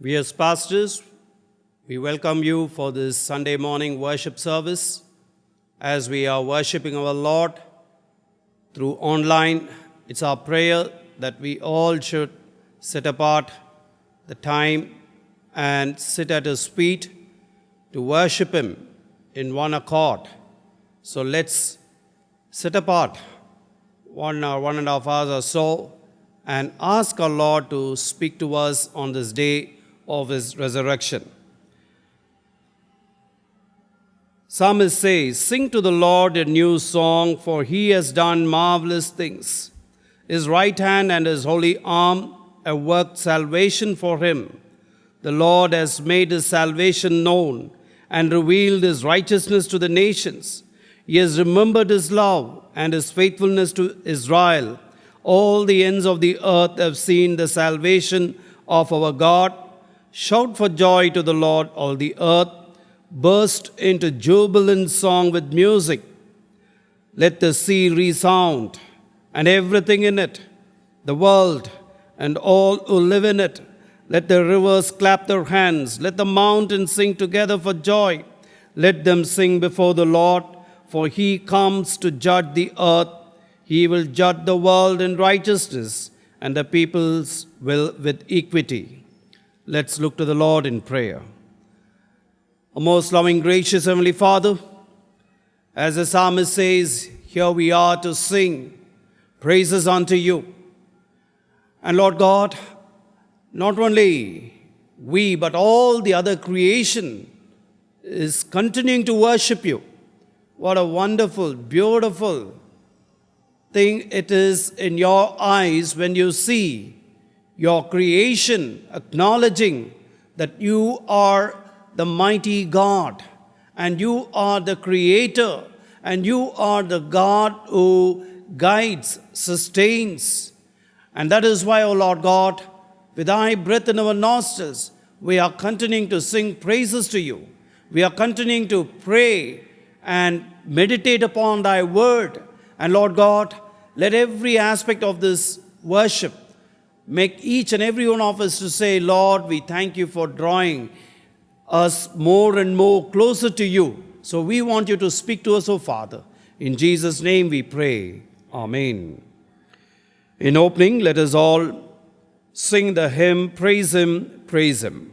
We as pastors, we welcome you for this Sunday morning worship service as we are worshiping our Lord through online. It's our prayer that we all should set apart the time and sit at His feet to worship Him in one accord. So let's set apart 1 or 1.5 hours or so and ask our Lord to speak to us on this day of His resurrection. Psalmist says, "Sing to the Lord a new song, for He has done marvelous things. His right hand and His holy arm have worked salvation for Him. The Lord has made His salvation known and revealed His righteousness to the nations. He has remembered His love and His faithfulness to Israel. All the ends of the earth have seen the salvation of our God. Shout for joy to the Lord, all the earth. Burst into jubilant song with music. Let the sea resound and everything in it, the world and all who live in it. Let the rivers clap their hands. Let the mountains sing together for joy. Let them sing before the Lord, for He comes to judge the earth. He will judge the world in righteousness and the peoples will with equity." Let's look to the Lord in prayer. O most loving, gracious Heavenly Father, as the psalmist says, here we are to sing praises unto you. And Lord God, not only we, but all the other creation is continuing to worship you. What a wonderful, beautiful thing it is in your eyes when you see your creation acknowledging that you are the mighty God and you are the creator and you are the God who guides, sustains. And that is why, O Lord God, with thy breath in our nostrils, we are continuing to sing praises to you. We are continuing to pray and meditate upon thy word. And Lord God, let every aspect of this worship make each and every one of us to say, Lord, we thank you for drawing us more and more closer to you. So we want you to speak to us, O Father. In Jesus' name we pray. Amen. In opening, let us all sing the hymn, Praise Him, Praise Him.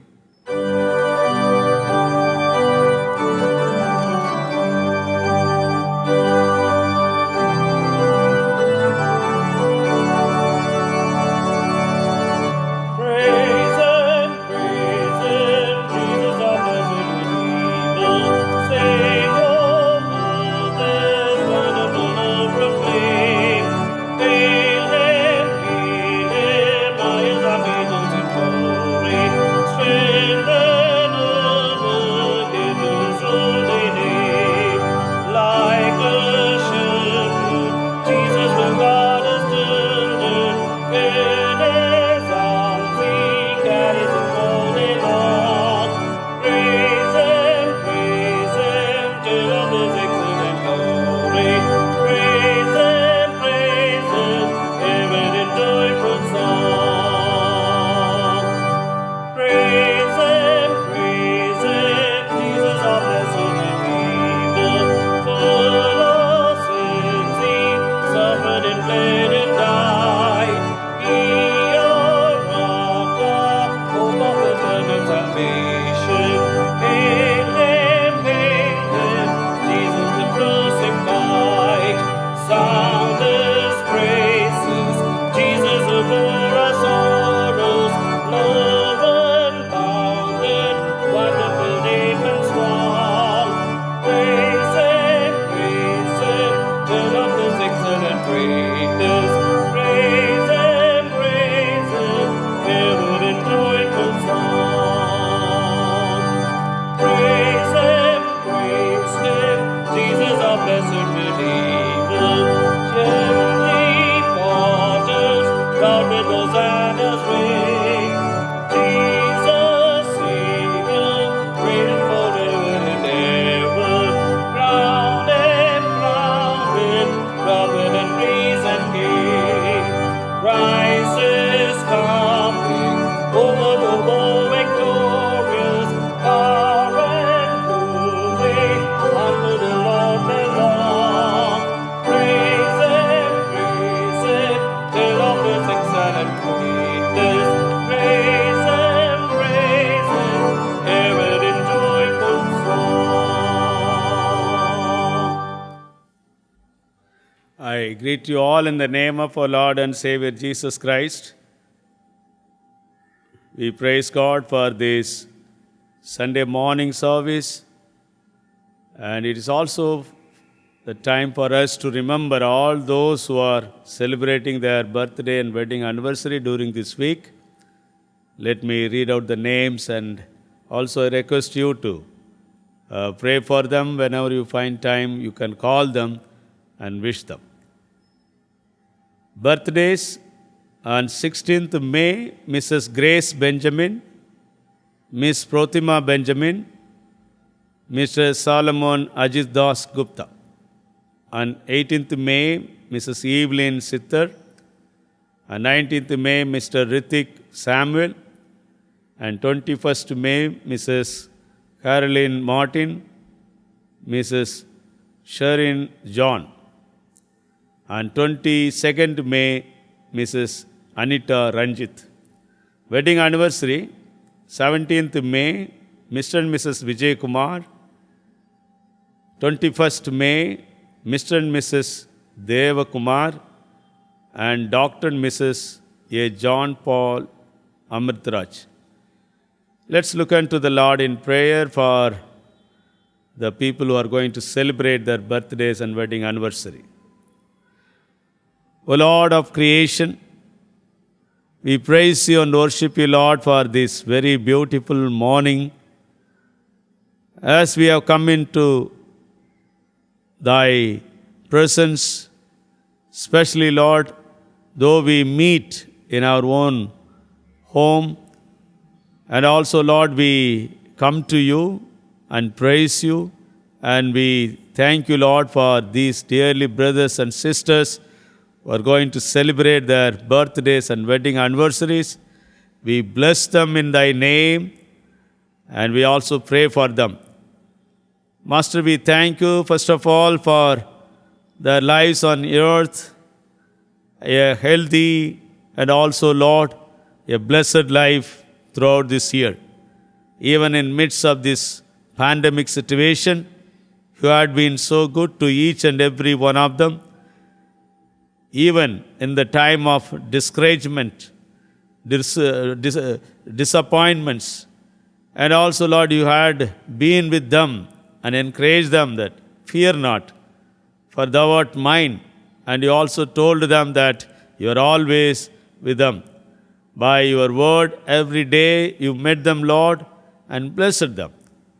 Christ is coming over the world victorious. greet you all in the name of our Lord and Savior Jesus Christ. We praise God for this Sunday morning service, and it is also the time for us to remember all those who are celebrating their birthday and wedding anniversary during this week. Let me read out the names, and also I request you to pray for them. Whenever you find time, you can call them and wish them. Birthdays on 16th May, Mrs. Grace Benjamin, Miss Protima Benjamin, Mr. Solomon Ajit Das Gupta. On 18th May, Mrs. Evelyn Sittar. On 19th May, Mr. Ritik Samuel. And 21st May, Mrs. Caroline Martin, Mrs. Sherin John. On 22nd May, Mrs. Anita Ranjit. Wedding anniversary, 17th May, Mr. and Mrs. Vijay Kumar. 21st May, Mr. and Mrs. Deva Kumar. And Dr. and Mrs. A. John Paul Amritraj. Let's look unto the Lord in prayer for the people who are going to celebrate their birthdays and wedding anniversary. O Lord of creation, we praise you and worship you, Lord, for this very beautiful morning. As we have come into thy presence, especially, Lord, though we meet in our own home, and also, Lord, we come to you and praise you, and we thank you, Lord, for these dearly brothers and sisters who are going to celebrate their birthdays and wedding anniversaries. We bless them in thy name, and we also pray for them. Master, we thank you, first of all, for their lives on earth, a healthy and also, Lord, a blessed life throughout this year. Even in midst of this pandemic situation, you had been so good to each and every one of them. Even in the time of discouragement, disappointments, and also, Lord, you had been with them and encouraged them that, fear not, for thou art mine. And you also told them that you are always with them. By your word, every day you met them, Lord, and blessed them.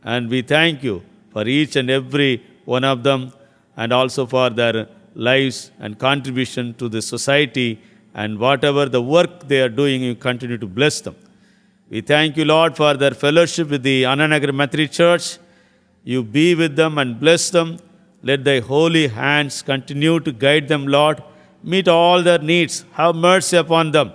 And we thank you for each and every one of them, and also for their lives and contribution to the society, and whatever the work they are doing, you continue to bless them. We thank you, Lord, for their fellowship with the Ananagar Maitri Church. You be with them and bless them. Let thy holy hands continue to guide them, Lord. Meet all their needs. Have mercy upon them.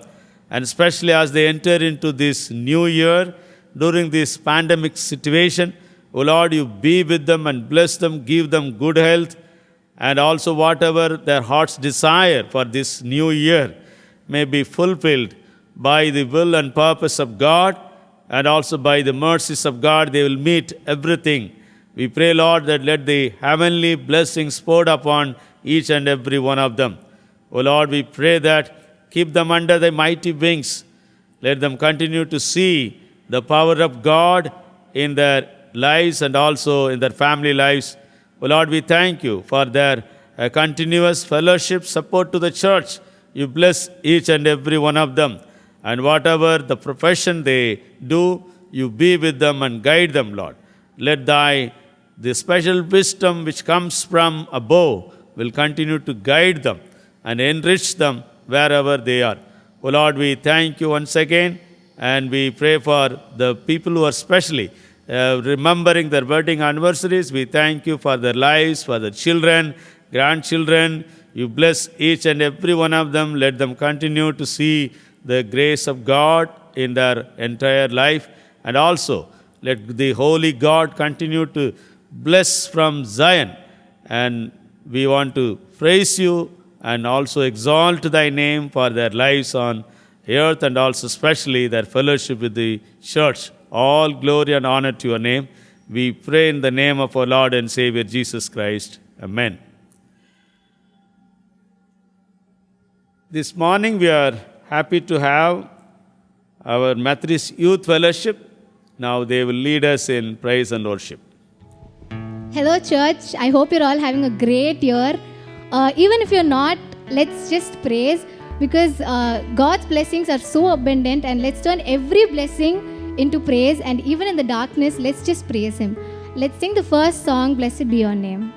And especially as they enter into this new year, during this pandemic situation, O Lord, you be with them and bless them, give them good health, and also whatever their hearts desire for this new year may be fulfilled by the will and purpose of God, and also by the mercies of God, they will meet everything. We pray, Lord, that let the heavenly blessings poured upon each and every one of them. O Lord, we pray that keep them under thy mighty wings. Let them continue to see the power of God in their lives and also in their family lives. O Lord, we thank you for their continuous fellowship, support to the church. You bless each and every one of them. And whatever the profession they do, you be with them and guide them, Lord. Let the special wisdom which comes from above will continue to guide them and enrich them wherever they are. O Lord, we thank you once again, and we pray for the people who are specially remembering their wedding anniversaries. We thank you for their lives, for their children, grandchildren. You bless each and every one of them. Let them continue to see the grace of God in their entire life. And also, let the Holy God continue to bless from Zion. And we want to praise you and also exalt thy name for their lives on earth, and also especially their fellowship with the church. All glory and honor to your name. We pray in the name of our Lord and Savior Jesus Christ. Amen. This morning we are happy to have our Methodist Youth Fellowship. Now they will lead us in praise and worship. Hello, church. I hope you're all having a great year. Even if you're not, let's just praise because God's blessings are so abundant, and let's turn every blessing into praise. And even in the darkness, let's just praise Him. Let's sing the first song, Blessed Be Your Name.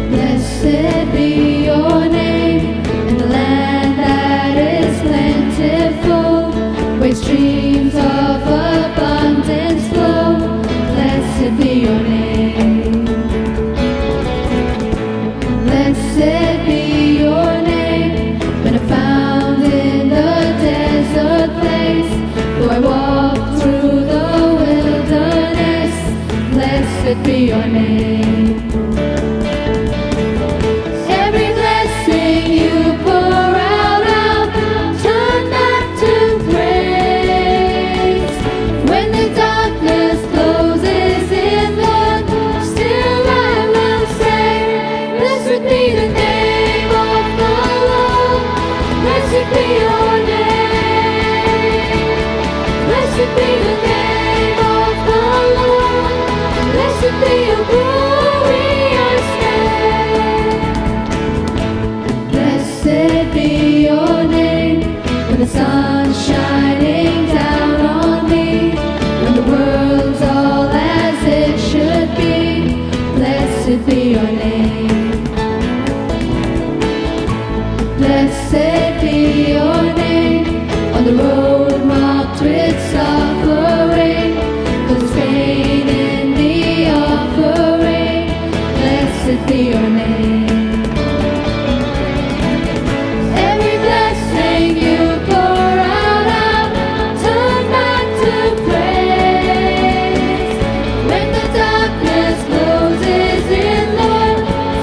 Blessed be your name in the land that is plentiful, where streams of abundance flow. Blessed be your name. Blessed be your name when I'm found in the desert place. Though I walk through the wilderness, blessed be your name. Every blessing you pour out, I'll turn back to praise. When the darkness closes in, Lord, still I will say, blessed be the name of the Lord. Blessed be your name. Blessed be the name of the Lord. Blessed be your glorious name. Blessed be your name when the sun's shining down on me, when the world's all as it should be. Blessed be your name. Blessed be your name on the road marked with suffering, 'cause there's pain in the offering. Blessed be your name. Every blessing you pour out, I'll turn back to praise. When the darkness closes in, Lord,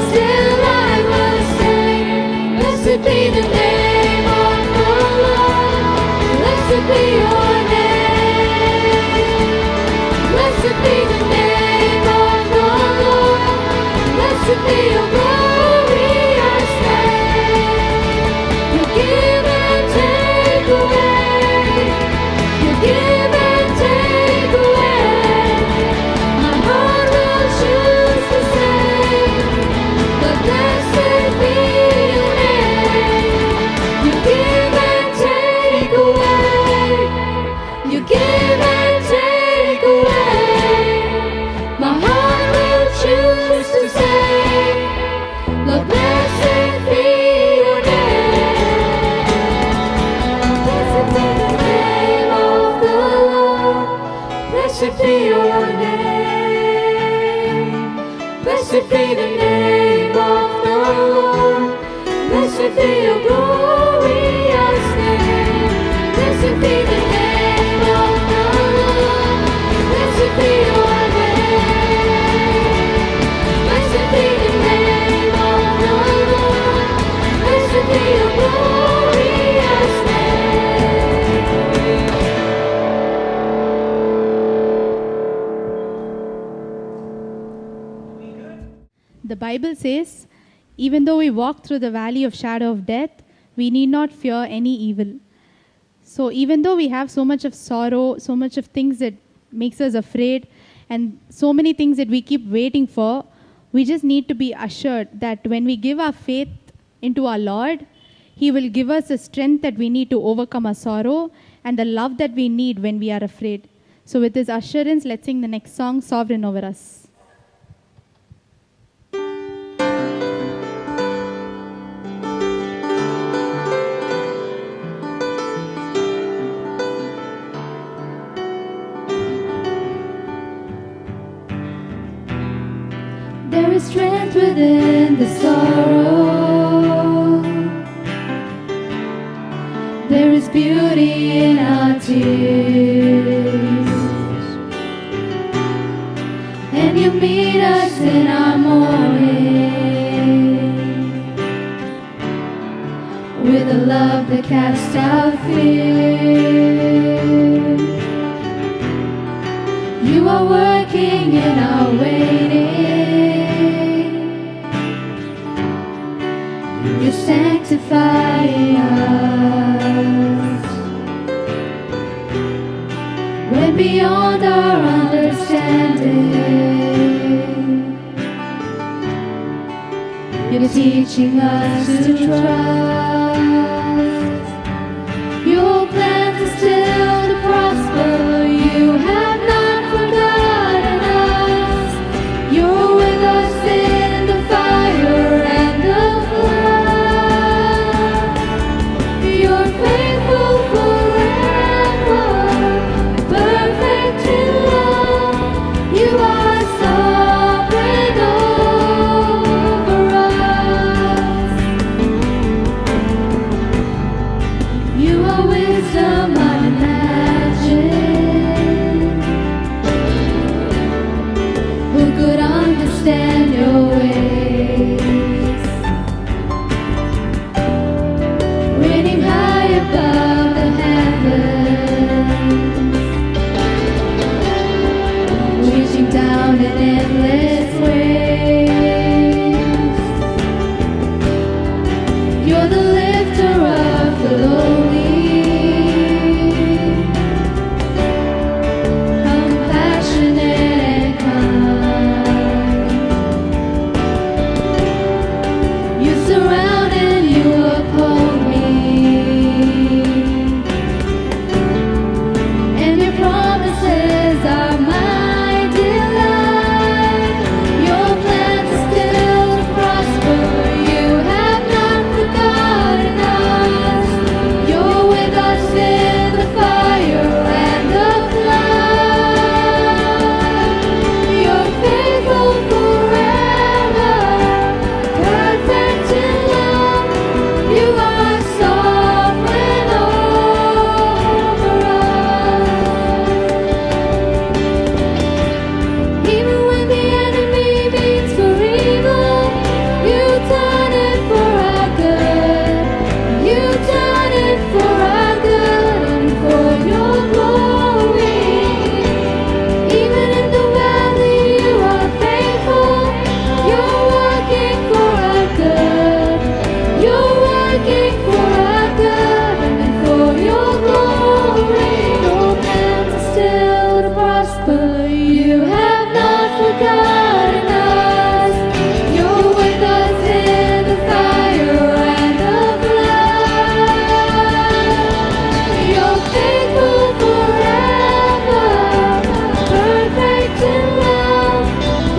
still I will sing. Blessed be the name of the Lord. Blessed be your name. Blessed be the name of the Lord. Blessed be your glorious name. You give and take away. You give and take away. My heart will choose to say, but blessed be your name. You give and take away. You give and take away. My heart will choose to say, Lord, blessed be your name. Blessed be the name of the Lord. Blessed be your name. Blessed be the name of the Lord. Blessed be your glorious name. Blessed be the name of the Lord. Blessed be your name. Blessed be the name of the Lord. Blessed be your glorious name. The Bible says, even though we walk through the valley of shadow of death, we need not fear any evil. So even though we have so much of sorrow, so much of things that makes us afraid, and so many things that we keep waiting for, we just need to be assured that when we give our faith into our Lord, He will give us the strength that we need to overcome our sorrow and the love that we need when we are afraid. So with this assurance, let's sing the next song, Sovereign Over Us. There is strength within the sorrow. There is beauty in our tears. And you meet us in our mourning with a love that casts out fear. You are working in our waiting. You're sanctifying us. Way beyond our understanding. You're teaching us to trust. Your plan is still to prosper. You have not forgotten us. You're with us in the fire and the flood. You're faithful forever, perfect in love. You are sovereign over us. You are wisdom unimagined. Who could understand your ways? Reigning high above the heavens, reaching down in endless ways. You're the lifter of the lowly, compassionate and kind. You surround and you uphold me, and your promises are my delight. Your plans are still to prosper. You have not forgotten us. You're with us in the fire and the flood. You're faithful forever, perfect in love. You are sovereign over us. Even when the enemy means for evil, you turn it for our good. You turn it for our good and for your glory. Even in the valley, you are faithful. You're working for our good. You're working for our good and for your glory. Your plans are still to prosper. You have not forgotten us. You're with us in the fire and the flood. You're faithful forever, perfect in love.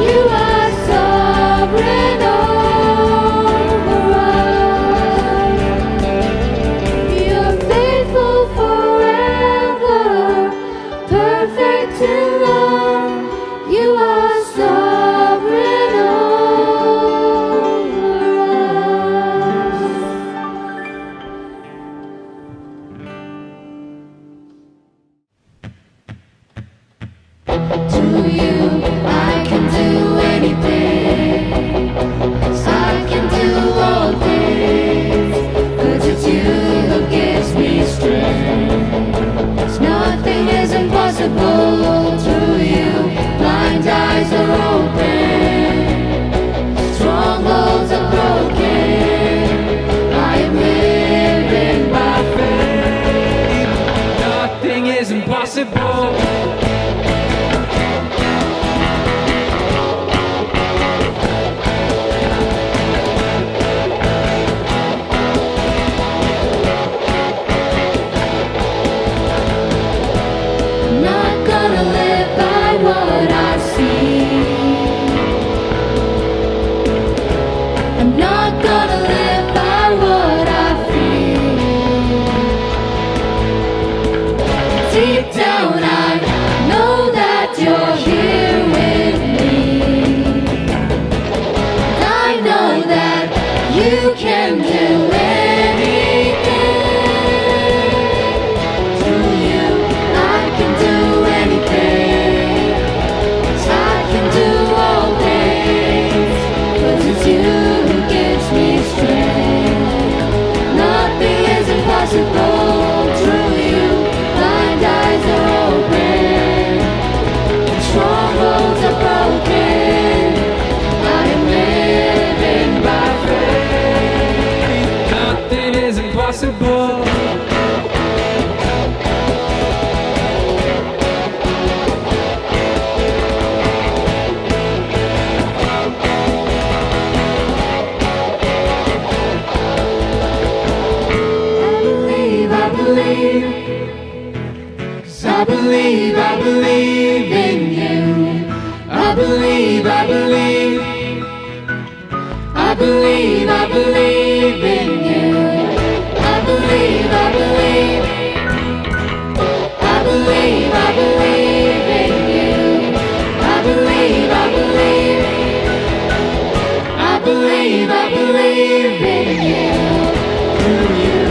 You are sovereign over us. You're faithful forever, perfect in love. You are sovereign over us. To you, I can do anything. I can do all things. 'Cause it's you who gives me strength. Nothing is impossible to you. Blind eyes are open. Strongholds are broken. I am living by faith. Nothing is impossible. I'm not gonna live by what I see. I'm not gonna live by what I feel. Deep down I believe in you. Through you,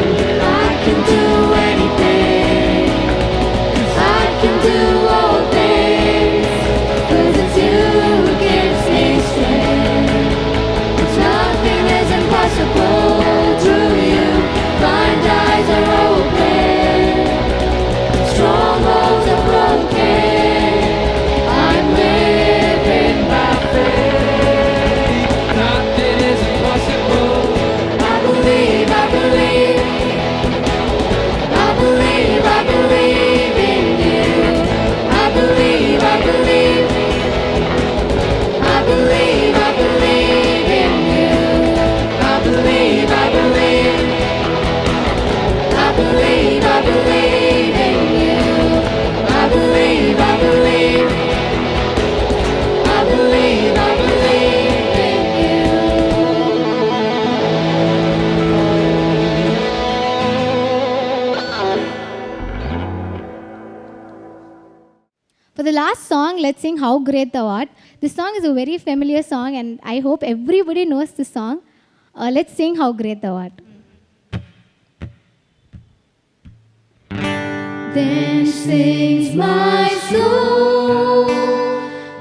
I can do anything. I can do all things. 'Cause it's you who gives me strength. Nothing is impossible through you. Blind eyes are open. Strongholds are broken. I'm living by faith. Nothing is impossible. I believe, I believe. I believe, I believe in you. I believe, I believe. I believe, I believe in you. I believe, I believe. I believe, I believe in you. I believe, I believe. I believe, I believe in you. For the last song, let's sing How Great Thou Art. This song is a very familiar song, and I hope everybody knows this song. Let's sing How Great Thou Art. Then sings my soul,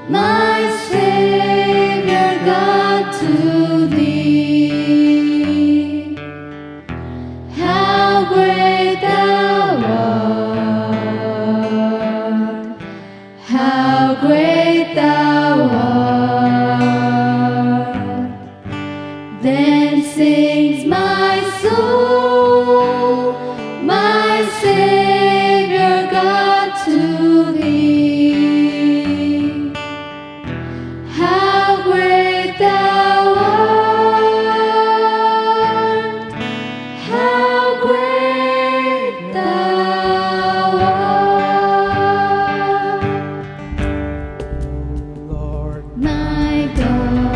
my Savior God to thee. How great thou art, how great thou art. Then sings my soul, my Savior God to thee. How great thou art, how great thou art. My God,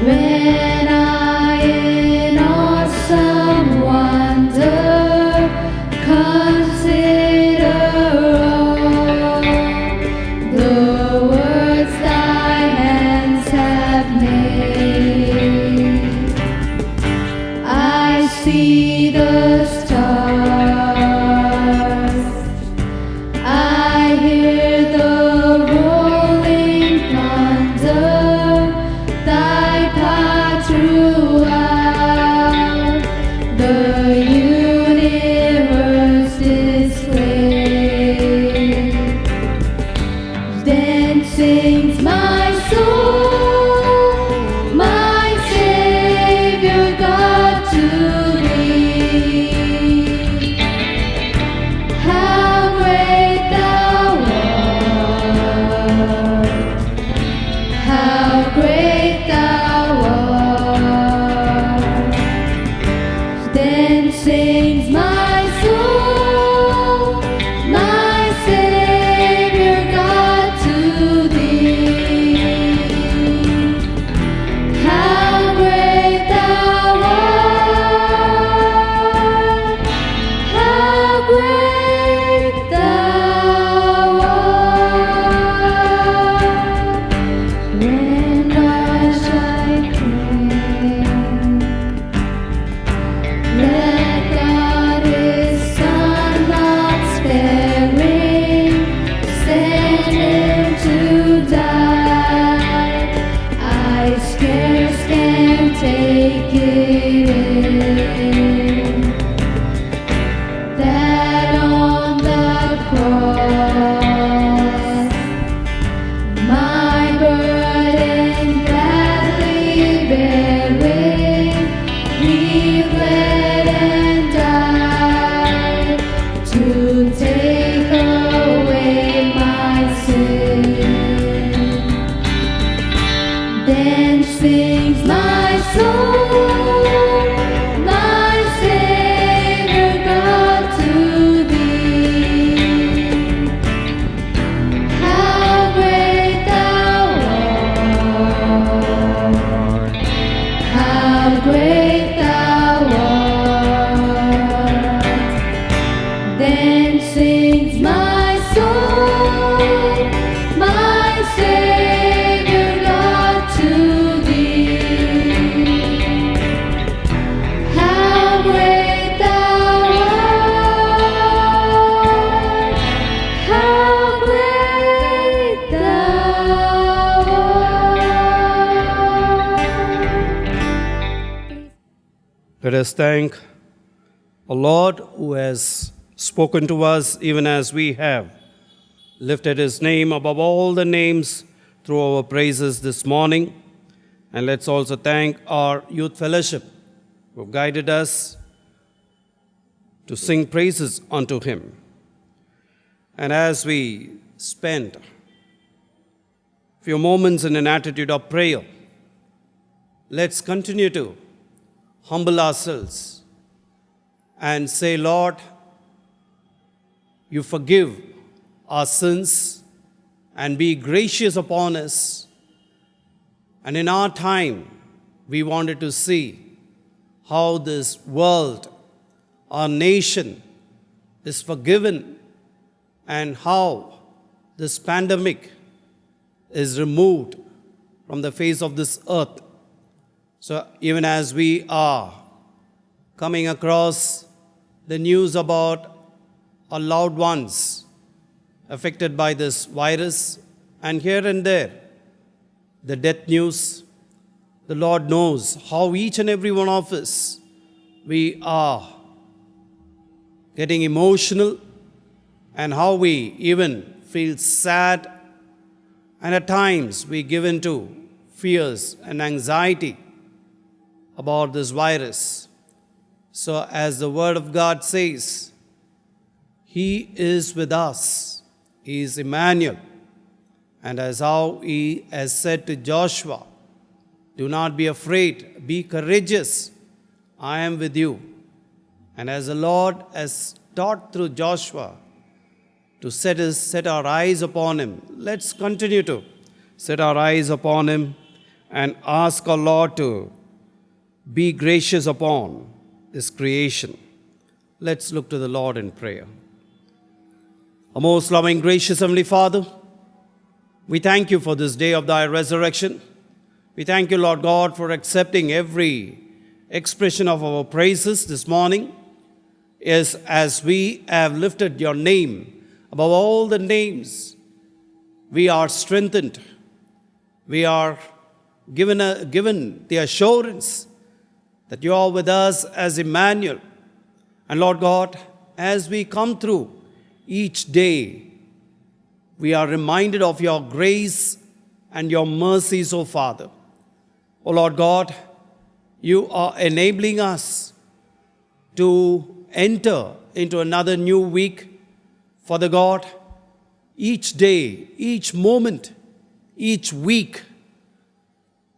when I in awesome wonder consider all the words thy hands have made, I see the stars, I hear the rolling thunder, thy path throughout the universe display. Then sings my soul, my Savior God to thee. How great thou art, how great thou art. Then sings my soul, my Savior God to thee. How great thou art, how great thou art. When I came, let God His Son not sparing send Him to die. I scarce can take it in that on the cross my burden gladly bearing, He bled and died to take away my sin. Then sings my soul, my Savior God to thee. Let us thank the Lord who has spoken to us even as we have lifted his name above all the names through our praises this morning. And let's also thank our youth fellowship who have guided us to sing praises unto him. And as we spend a few moments in an attitude of prayer, let's continue to humble ourselves and say, Lord, you forgive our sins and be gracious upon us. And in our time, we wanted to see how this world, our nation, is forgiven and how this pandemic is removed from the face of this earth. So even as we are coming across the news about our loved ones affected by this virus, and here and there, the death news, the Lord knows how each and every one of us, we are getting emotional and how we even feel sad, and at times we give in to fears and anxiety about this virus. So as the word of God says, he is with us. He is Emmanuel. And as how he has said to Joshua, do not be afraid, be courageous. I am with you. And as the Lord has taught through Joshua to set our eyes upon him, let's continue to set our eyes upon him and ask our Lord to be gracious upon his creation. Let's look to the Lord in prayer. Our most loving, gracious Heavenly Father, we thank you for this day of thy resurrection. We thank you, Lord God, for accepting every expression of our praises this morning. Yes, as we have lifted your name above all the names, we are strengthened. We are given the assurance that you are with us as Emmanuel. And Lord God, as we come through each day, we are reminded of your grace and your mercies, O Father. O Lord God, you are enabling us to enter into another new week. Father God, each day, each moment, each week,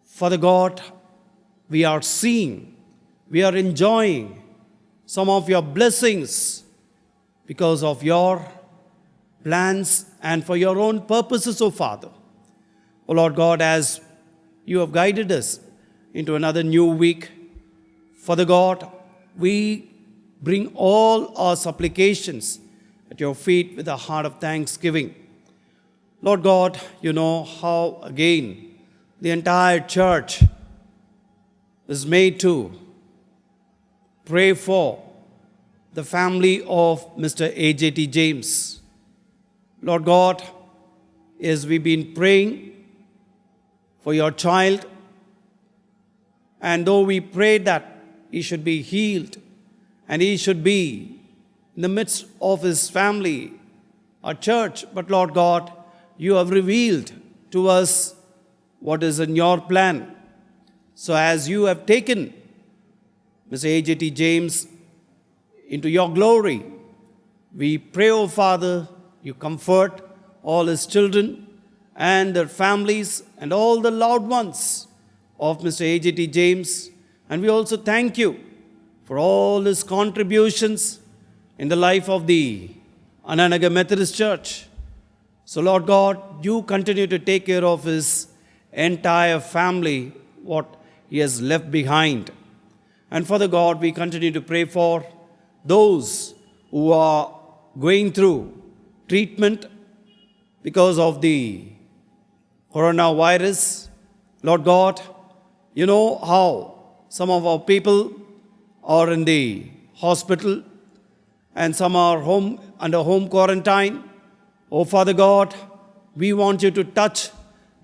Father God, we are seeing, we are enjoying some of your blessings because of your plans and for your own purposes, O Father. O Lord God, as you have guided us into another new week, Father God, we bring all our supplications at your feet with a heart of thanksgiving. Lord God, you know how again the entire church is made to pray for the family of Mr. A.J.T. James. Lord God, as we've been praying for your child, and though we pray that he should be healed and he should be in the midst of his family, our church, but Lord God, you have revealed to us what is in your plan. So as you have taken Mr. A.J.T. James into your glory, we pray, O Father, you comfort all his children and their families and all the loved ones of Mr. A.J.T. James. And we also thank you for all his contributions in the life of the Ananaga Methodist Church. So Lord God, you continue to take care of his entire family, what he has left behind. And Father God, we continue to pray for those who are going through treatment because of the coronavirus. Lord God, you know how some of our people are in the hospital and some are under home quarantine. Oh Father God, we want you to touch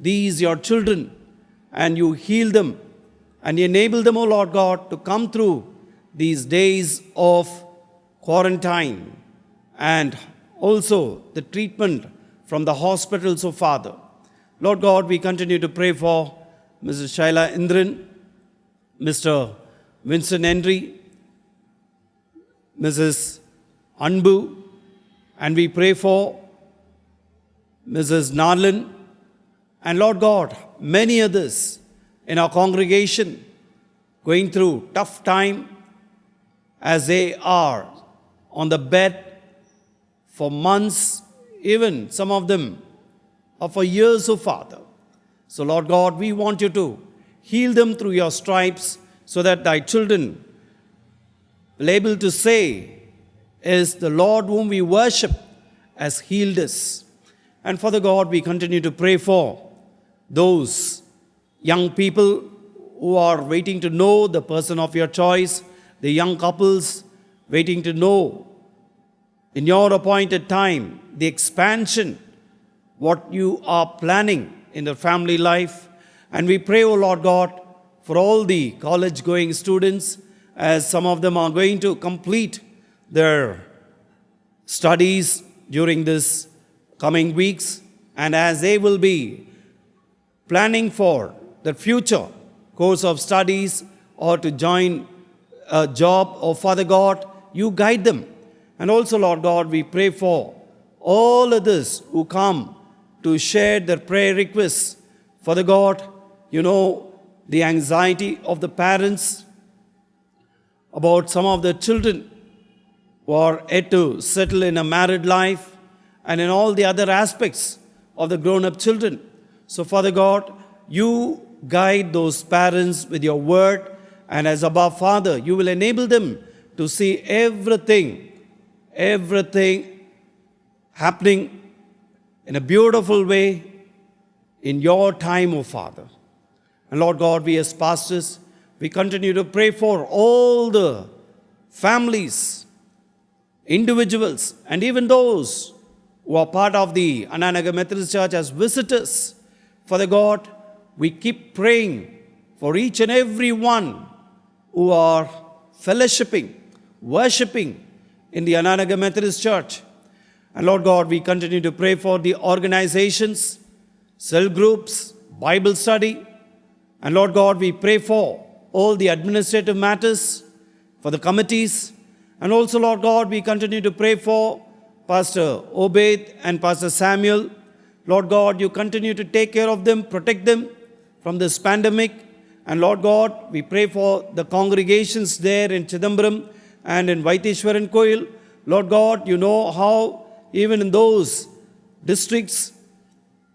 these your children and you heal them and enable them, O Lord God, to come through these days of quarantine and also the treatment from the hospitals, oh Father. Lord God, we continue to pray for Mrs. Shaila Indran, Mr. Vincent Henry, Mrs. Anbu, and we pray for Mrs. Narlin, and Lord God, many others in our congregation going through tough time as they are on the bed for months, even some of them are for years, oh Father. So Lord God, we want you to heal them through your stripes so that thy children will able to say, is the Lord whom we worship has healed us. And Father God, we continue to pray for those young people who are waiting to know the person of your choice, the young couples waiting to know in your appointed time the expansion, what you are planning in their family life. And we pray, O Lord God, for all the college-going students, as some of them are going to complete their studies during this coming weeks, and as they will be planning for the future course of studies or to join a job, oh Father God, you guide them. And also, Lord God, we pray for all others who come to share their prayer requests. Father God, you know the anxiety of the parents about some of the children who are yet to settle in a married life and in all the other aspects of the grown-up children. So, Father God, you guide those parents with your word, and as Abba Father, you will enable them to see everything happening in a beautiful way in your time, O Father. And Lord God, we as pastors, we continue to pray for all the families, individuals, and even those who are part of the Ananaga Methodist Church as visitors. Father God, we keep praying for each and every one who are fellowshipping, worshipping in the Ananaga Methodist Church. And Lord God, we continue to pray for the organizations, cell groups, Bible study. And Lord God, we pray for all the administrative matters, for the committees. And also, Lord God, we continue to pray for Pastor Obed and Pastor Samuel. Lord God, you continue to take care of them, protect them from this pandemic. And Lord God, we pray for the congregations there in Chidambaram and in Vaiteshwaran Koil. Lord God, you know how even in those districts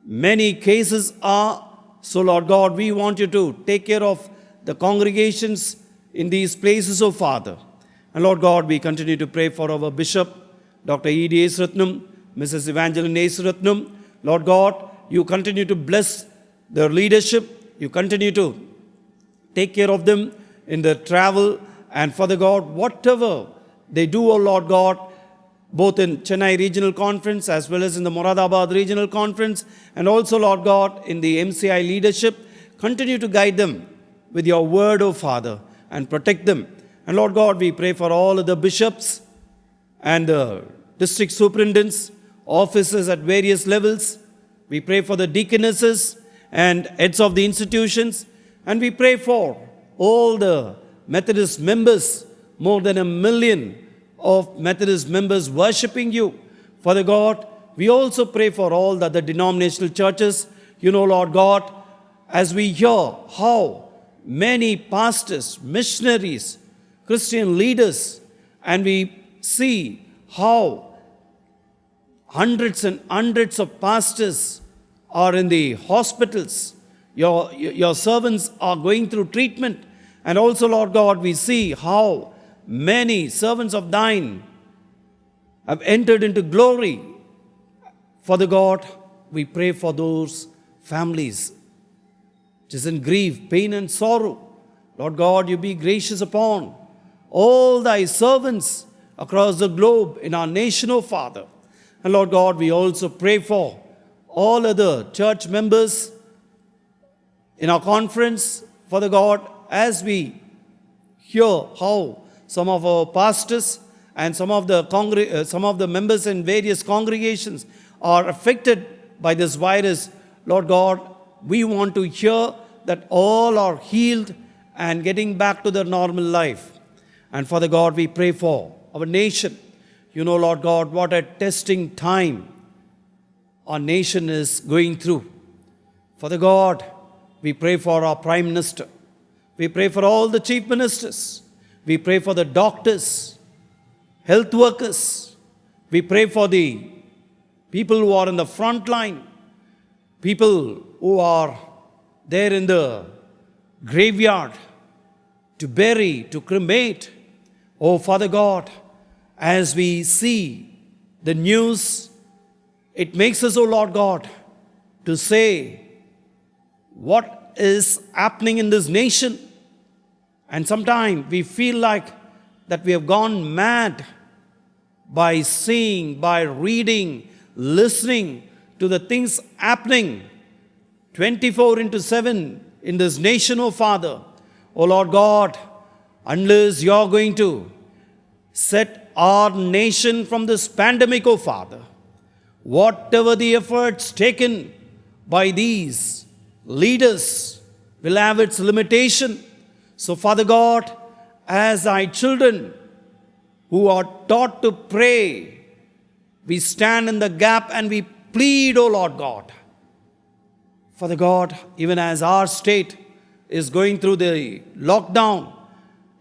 many cases are. So Lord God, we want you to take care of the congregations in these places, oh Father. And Lord God, we continue to pray for our Bishop, Dr. E.D. Esratnam, Mrs. Evangeline Esratnam. Lord God, you continue to bless their leadership. You continue to take care of them in their travel. And Father God, whatever they do, oh Lord God, both in Chennai Regional Conference as well as in the Moradabad Regional Conference, and also, Lord God, in the MCI leadership, continue to guide them with your word, O Father, and protect them. And Lord God, we pray for all of the bishops and the district superintendents, officers at various levels. We pray for the deaconesses and heads of the institutions. And we pray for all the Methodist members, more than 1 million of Methodist members worshiping you. Father God, we also pray for all the other denominational churches. You know, Lord God, as we hear how many pastors, missionaries, Christian leaders, and we see how hundreds and hundreds of pastors are in the hospitals. Your servants are going through treatment. And also, Lord God, we see how many servants of thine have entered into glory. Father God, we pray for those families which is in grief, pain and sorrow. Lord God, you be gracious upon all thy servants across the globe in our nation, O Father. And Lord God, we also pray for all other church members in our conference. Father God, as we hear how some of our pastors, and some of the members in various congregations are affected by this virus. Lord God, we want to hear that all are healed and getting back to their normal life. And Father God, we pray for our nation. You know, Lord God, what a testing time our nation is going through. Father God, we pray for our Prime Minister. We pray for all the chief ministers. We pray for the doctors, health workers. We pray for the people who are in the front line, people who are there in the graveyard to bury, to cremate. Oh, Father God, as we see the news, it makes us, oh Lord God, to say what is happening in this nation. And sometimes we feel like that we have gone mad by seeing, by reading, listening to the things happening 24/7 in this nation, oh Father. Oh Lord God, unless you're going to set our nation from this pandemic, oh Father, whatever the efforts taken by these leaders will have its limitation. So, Father God, as thy children who are taught to pray, we stand in the gap and we plead, O Lord God. Father God, even as our state is going through the lockdown,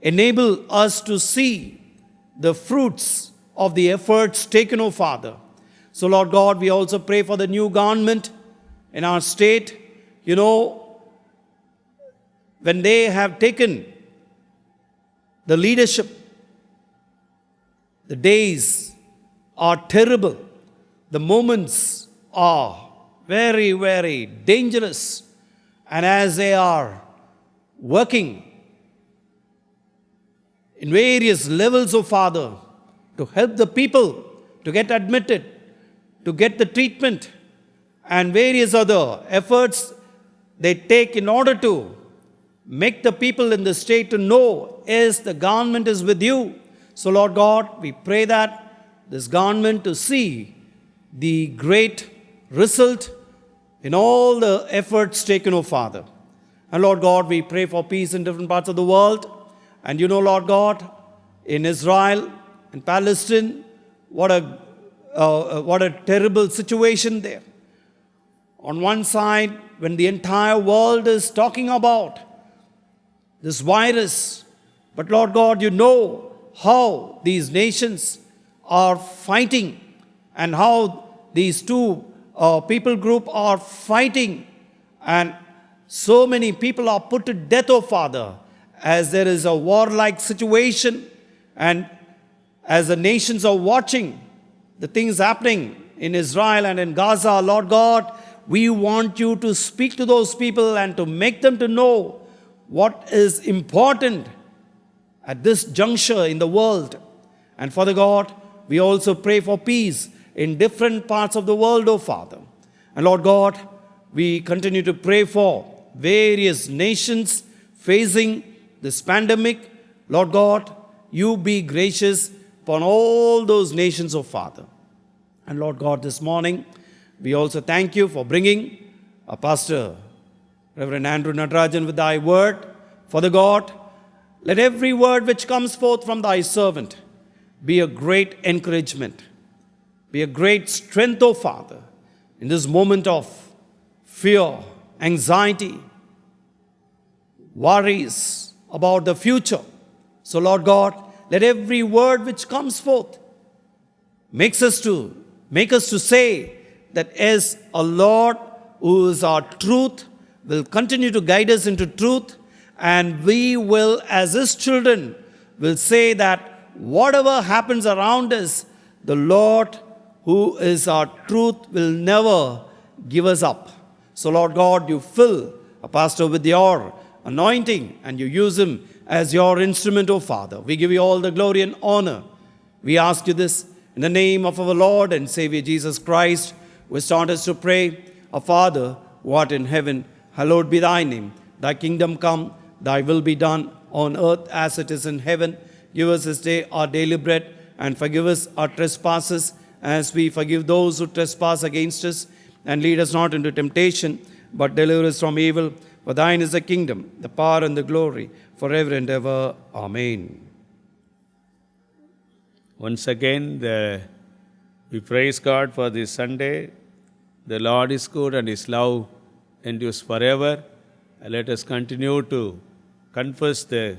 enable us to see the fruits of the efforts taken, O Father. So, Lord God, we also pray for the new government in our state. You know, when they have taken the leadership, the days are terrible. The moments are very, very dangerous. And as they are working in various levels, oh Father, to help the people to get admitted, to get the treatment, and various other efforts they take in order to make the people in the state to know, yes, the government is with you. So, Lord God, we pray that this government to see the great result in all the efforts taken, O Father. And Lord God, we pray for peace in different parts of the world. And you know, Lord God, in Israel and Palestine, what a terrible situation there. On one side, when the entire world is talking about this virus, but Lord God, you know how these nations are fighting and how these two people group are fighting, and so many people are put to death, oh Father, as there is a warlike situation, and as the nations are watching the things happening in Israel and in Gaza. Lord God, we want you to speak to those people and to make them to know what is important at this juncture in the world. And Father God, we also pray for peace in different parts of the world, oh Father. And Lord God, we continue to pray for various nations facing this pandemic. Lord God, you be gracious upon all those nations, oh Father. And Lord God, this morning, we also thank you for bringing our pastor, Reverend Andrew Natarajan, with thy word. Father God, let every word which comes forth from thy servant be a great encouragement, be a great strength, O Father, in this moment of fear, anxiety, worries about the future. So, Lord God, let every word which comes forth make us to say that as a Lord who is our truth will continue to guide us into truth, and we will, as his children, will say that whatever happens around us, the Lord who is our truth will never give us up. So, Lord God, you fill a pastor with your anointing and you use him as your instrument, O Father. We give you all the glory and honor. We ask you this in the name of our Lord and Savior Jesus Christ, who has taught us to pray, Our Father, who art in heaven, hallowed be thy name. Thy kingdom come, thy will be done on earth as it is in heaven. Give us this day our daily bread, and forgive us our trespasses, as we forgive those who trespass against us. And lead us not into temptation, but deliver us from evil. For thine is the kingdom, the power, and the glory, forever and ever. Amen. Once again, we praise God for this Sunday. The Lord is good and His love endures forever. Let us continue to confess the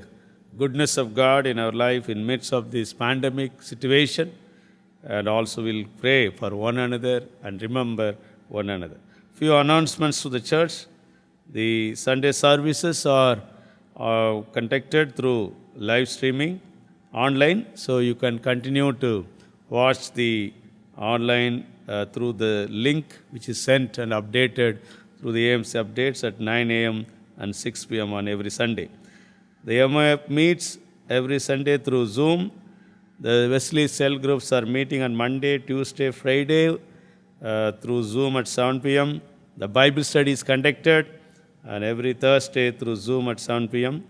goodness of God in our life in midst of this pandemic situation. And also we'll pray for one another and remember one another. Few announcements to the church. The Sunday services are conducted through live streaming online, so you can continue to watch the online through the link which is sent and updated through the AMC updates at 9 a.m. and 6 p.m. on every Sunday. The MIF meets every Sunday through Zoom. The Wesley cell groups are meeting on Monday, Tuesday, Friday through Zoom at 7 p.m. The Bible study is conducted and every Thursday through Zoom at 7 p.m.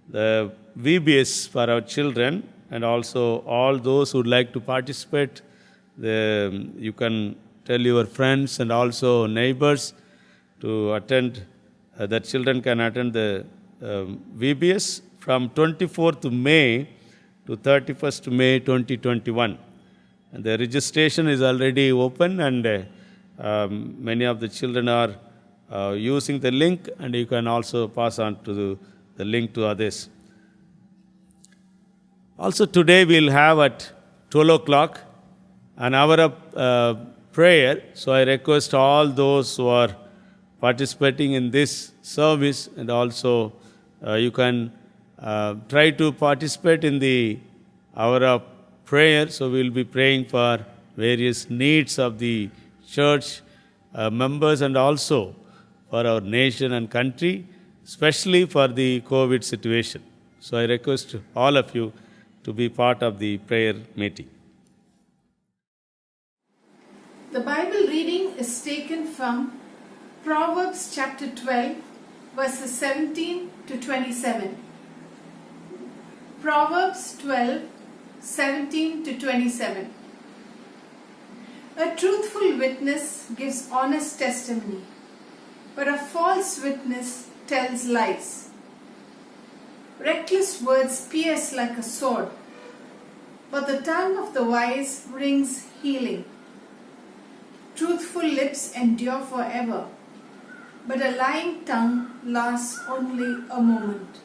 The VBS for our children and also all those who would like to participate, you can tell your friends and also neighbors to attend, that children can attend the VBS from 24th May to 31st May 2021. And the registration is already open, and many of the children are using the link, and you can also pass on to the link to others. Also today we'll have at 12 o'clock an hour of prayer. So I request all those who are participating in this service, and also you can try to participate in the hour of prayer. So we'll be praying for various needs of the church members and also for our nation and country, especially for the COVID situation. So I request all of you to be part of the prayer meeting. The Bible reading is taken from Proverbs chapter 12, verses 17 to 27. Proverbs 12, 17 to 27. A truthful witness gives honest testimony, but a false witness tells lies. Reckless words pierce like a sword, but the tongue of the wise brings healing. Truthful lips endure forever, but a lying tongue lasts only a moment.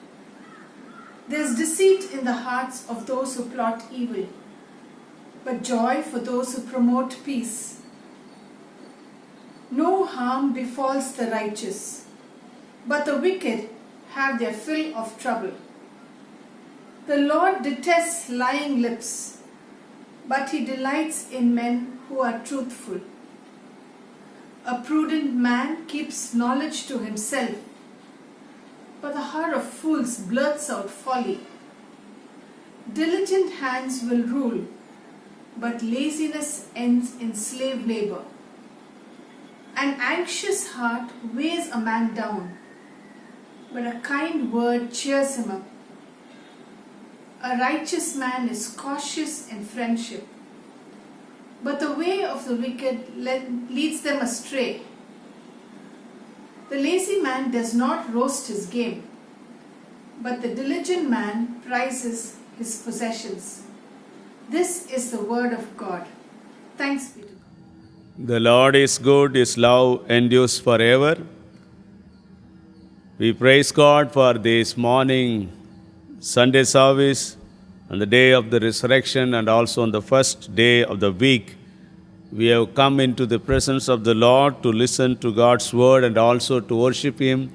There is deceit in the hearts of those who plot evil, but joy for those who promote peace. No harm befalls the righteous, but the wicked have their fill of trouble. The Lord detests lying lips, but He delights in men who are truthful. A prudent man keeps knowledge to himself, but the heart of fools blurts out folly. Diligent hands will rule, but laziness ends in slave labor. An anxious heart weighs a man down, but a kind word cheers him up. A righteous man is cautious in friendship, but the way of the wicked leads them astray. The lazy man does not roast his game, but the diligent man prizes his possessions. This is the word of God. Thanks be to God. The Lord is good, His love endures forever. We praise God for this morning Sunday service on the day of the resurrection, and also on the first day of the week. We have come into the presence of the Lord to listen to God's word and also to worship Him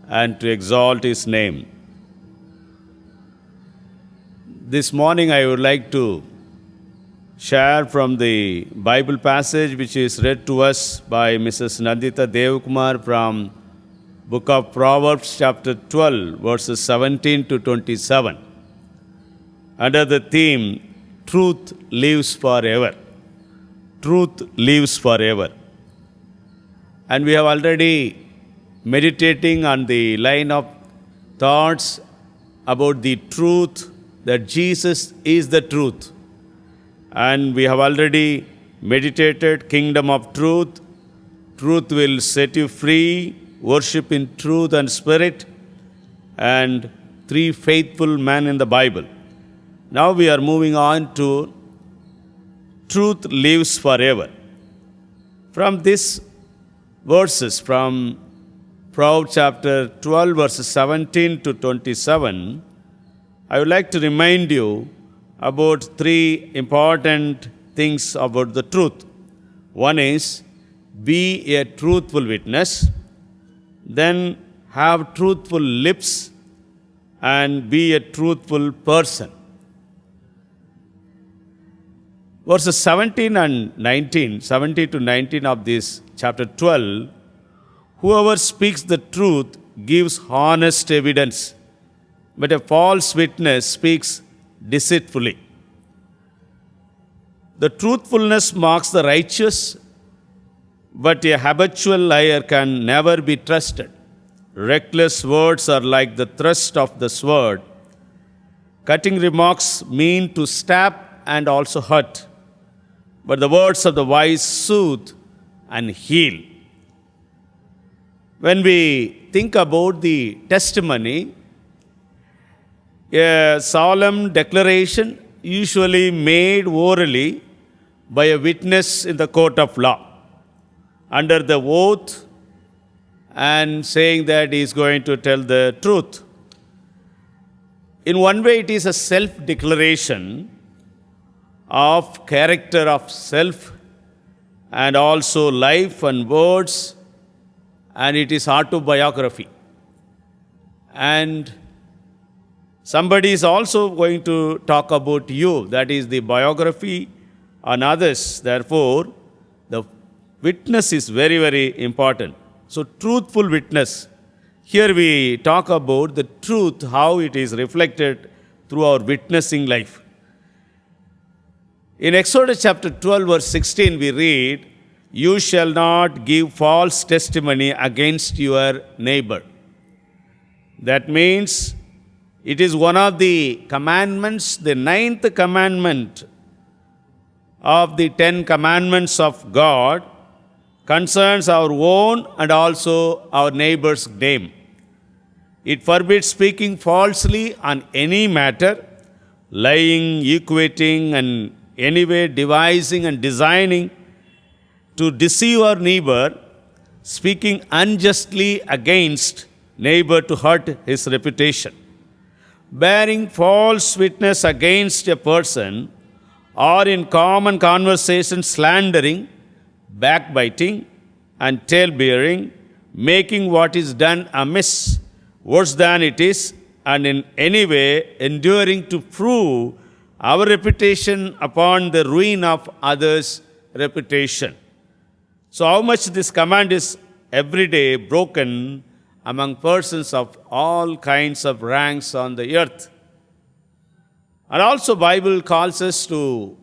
and to exalt His name. This morning I would like to share from the Bible passage which is read to us by Mrs. Nandita Devkumar from book of Proverbs chapter 12 verses 17 to 27 under the theme Truth Lives Forever. Truth lives forever. And we have already meditating on the line of thoughts about the truth that Jesus is the truth. And we have already meditated kingdom of truth. Truth will set you free, worship in truth and spirit, and 3 faithful men in the Bible. Now we are moving on to truth lives forever. From these verses, from Proverbs chapter 12, verses 17 to 27, I would like to remind you about 3 important things about the truth. One is, be a truthful witness, then have truthful lips, and be a truthful person. Verses 17 and 19, 17 to 19 of this chapter 12, whoever speaks the truth gives honest evidence, but a false witness speaks deceitfully. The truthfulness marks the righteous, but a habitual liar can never be trusted. Reckless words are like the thrust of the sword. Cutting remarks mean to stab and also hurt, but the words of the wise soothe and heal. When we think about the testimony, a solemn declaration usually made orally by a witness in the court of law, under the oath and saying that he is going to tell the truth. In one way, it is a self-declaration of character of self and also life and words, and it is autobiography. And somebody is also going to talk about you, that is the biography on others. Therefore, the witness is very, very important. So, truthful witness. Here we talk about the truth, how it is reflected through our witnessing life. In Exodus chapter 12, verse 16, we read, "You shall not give false testimony against your neighbor." That means it is one of the commandments, the 9th commandment of the 10 commandments of God, concerns our own and also our neighbor's name. It forbids speaking falsely on any matter, lying, equating, and anyway devising and designing to deceive our neighbor, speaking unjustly against neighbor to hurt his reputation, bearing false witness against a person, or in common conversation slandering, backbiting, and tale-bearing, making what is done amiss worse than it is, and in any way enduring to prove our reputation upon the ruin of others' reputation. So how much this command is every day broken among persons of all kinds of ranks on the earth. And also Bible calls us to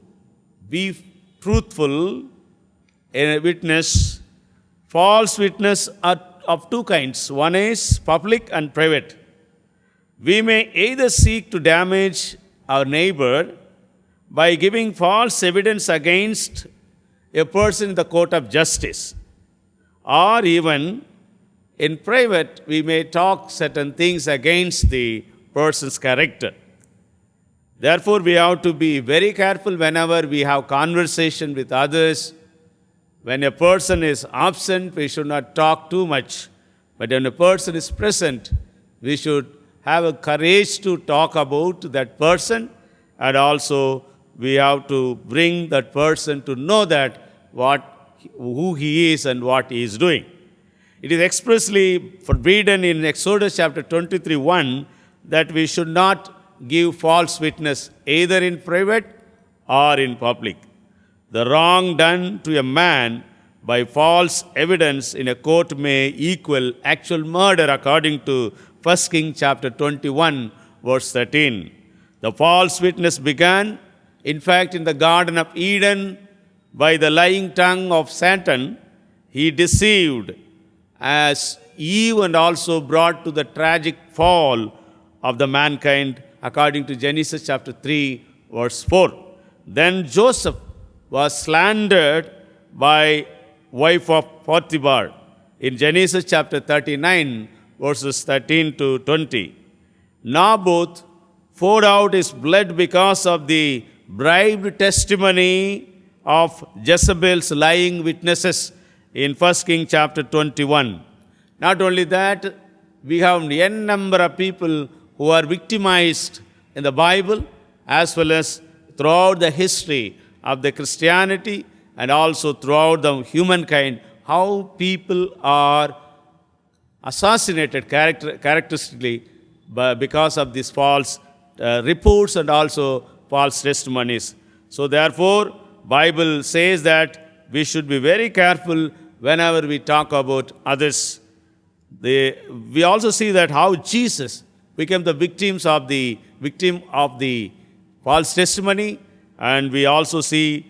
be truthful in a witness. False witness are of 2 kinds. One is public and private. We may either seek to damage our neighbor by giving false evidence against a person in the court of justice, or even in private, we may talk certain things against the person's character. Therefore, we have to be very careful whenever we have conversation with others. When a person is absent, we should not talk too much. But when a person is present, we should have a courage to talk about that person, and also we have to bring that person to know that who he is and what he is doing. It is expressly forbidden in Exodus chapter 23:1 that we should not give false witness either in private or in public. The wrong done to a man by false evidence in a court may equal actual murder according to 1 Kings chapter 21 verse 13. The false witness began, in fact, in the Garden of Eden by the lying tongue of Satan. He deceived as Eve and also brought to the tragic fall of the mankind according to Genesis chapter 3, verse 4. Then Joseph was slandered by wife of Potiphar in Genesis chapter 39, verses 13 to 20. Naboth poured out his blood because of the bribed testimony of Jezebel's lying witnesses in 1 King chapter 21. Not only that, we have n number of people who are victimized in the Bible as well as throughout the history of the Christianity and also throughout the humankind, how people are assassinated characteristically because of these false reports and also false testimonies. So therefore, Bible says that we should be very careful whenever we talk about others. We also see that how Jesus became the victim of the false testimony, and we also see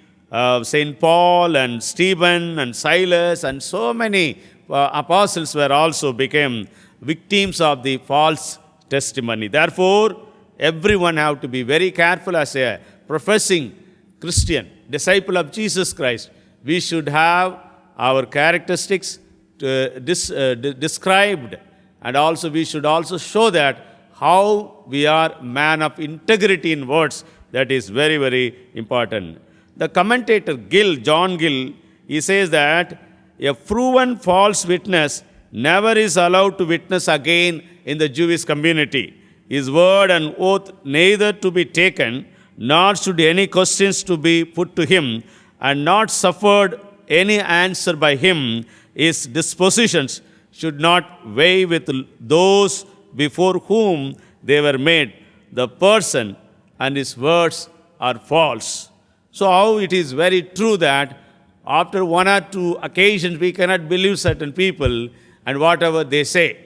Saint Paul and Stephen and Silas and so many apostles were also became victims of the false testimony. Therefore, everyone have to be very careful as a professing Christian, disciple of Jesus Christ. We should have our characteristics described, and also we should also show that how we are man of integrity in words. That is very, very important. The commentator John Gill, he says that a proven false witness never is allowed to witness again in the Jewish community. His word and oath neither to be taken, nor should any questions to be put to him, and not suffered any answer by him. His dispositions should not weigh with those before whom they were made. The person and his words are false. So how it is very true that after one or two occasions we cannot believe certain people and whatever they say.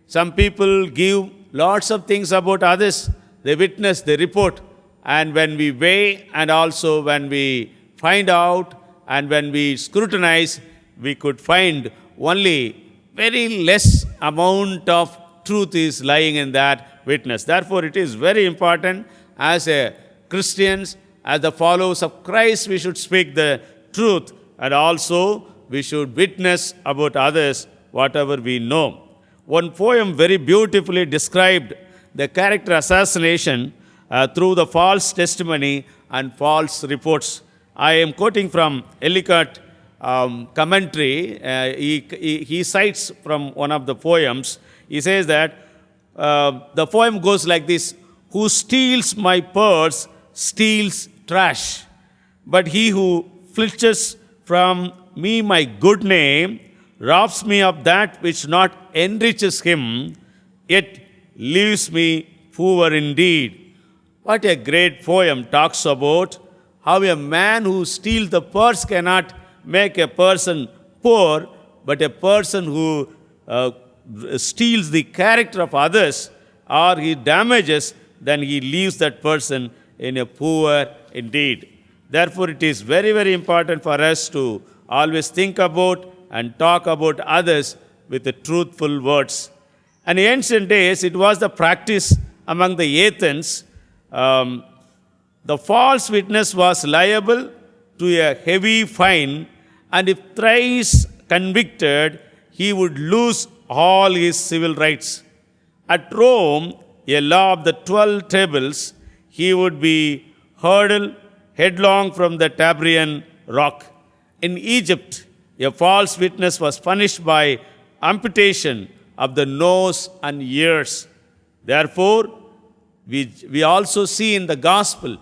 Some people give lots of things about others. They witness, they report. And when we weigh and also when we find out and when we scrutinize, we could find only very less amount of truth is lying in that witness. Therefore, it is very important as a Christians, as the followers of Christ, we should speak the truth and also we should witness about others whatever we know. One poem very beautifully described the character assassination through the false testimony and false reports. I am quoting from Ellicott commentary. He cites from one of the poems. He says that the poem goes like this: who steals my purse steals trash, but he who filches from me my good name robs me of that which not enriches him, yet leaves me poor indeed. What a great poem talks about how a man who steals the purse cannot make a person poor, but a person who steals the character of others or he damages, then he leaves that person in a poor indeed. Therefore, it is very, very important for us to always think about and talk about others with the truthful words. And in ancient days, it was the practice among the Athens. The false witness was liable to a heavy fine, and if thrice convicted, he would lose all his civil rights. At Rome, a law of the 12 tables, he would be hurled headlong from the Tabrian rock. In Egypt, a false witness was punished by amputation of the nose and ears. Therefore, we also see in the gospel,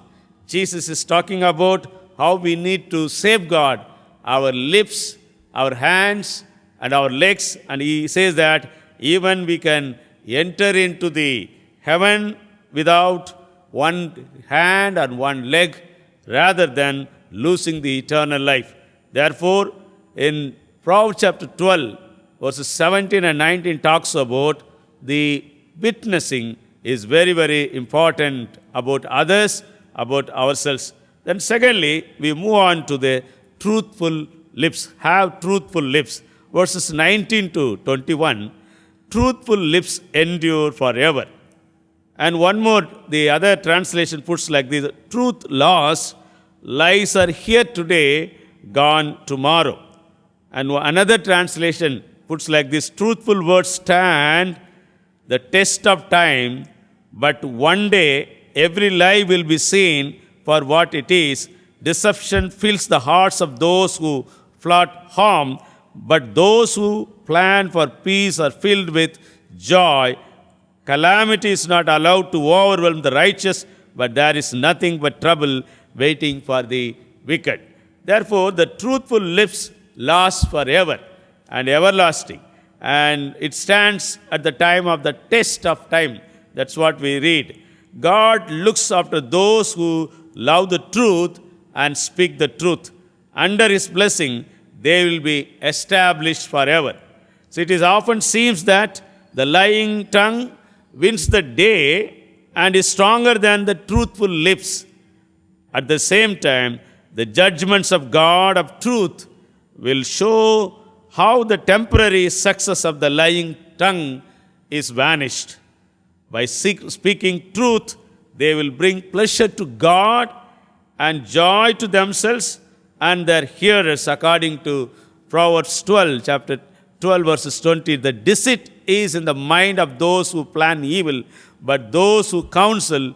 Jesus is talking about how we need to safeguard our lips, our hands, and our legs. And he says that even we can enter into the heaven without one hand and one leg, rather than losing the eternal life. Therefore, in Proverbs chapter 12, verses 17 and 19 talks about the witnessing is very, very important about others, about ourselves. Then secondly, we move on to the truthful lips. Have truthful lips. Verses 19 to 21, truthful lips endure forever. And one more, the other translation puts like this: truth lost, lies are here today, gone tomorrow. And another translation puts like this: truthful words stand the test of time, but one day every lie will be seen for what it is. Deception fills the hearts of those who plot harm, but those who plan for peace are filled with joy. Calamity is not allowed to overwhelm the righteous, but there is nothing but trouble waiting for the wicked. Therefore, the truthful lips last forever and everlasting, and it stands at the time of the test of time. That's what we read. God looks after those who love the truth and speak the truth. Under His blessing, they will be established forever. So it is often seems that the lying tongue wins the day and is stronger than the truthful lips. At the same time, the judgments of God of truth will show how the temporary success of the lying tongue is vanished. By speaking truth, they will bring pleasure to God and joy to themselves and their hearers, according to Proverbs 12, chapter 12, verses 20. The deceit is in the mind of those who plan evil, but those who counsel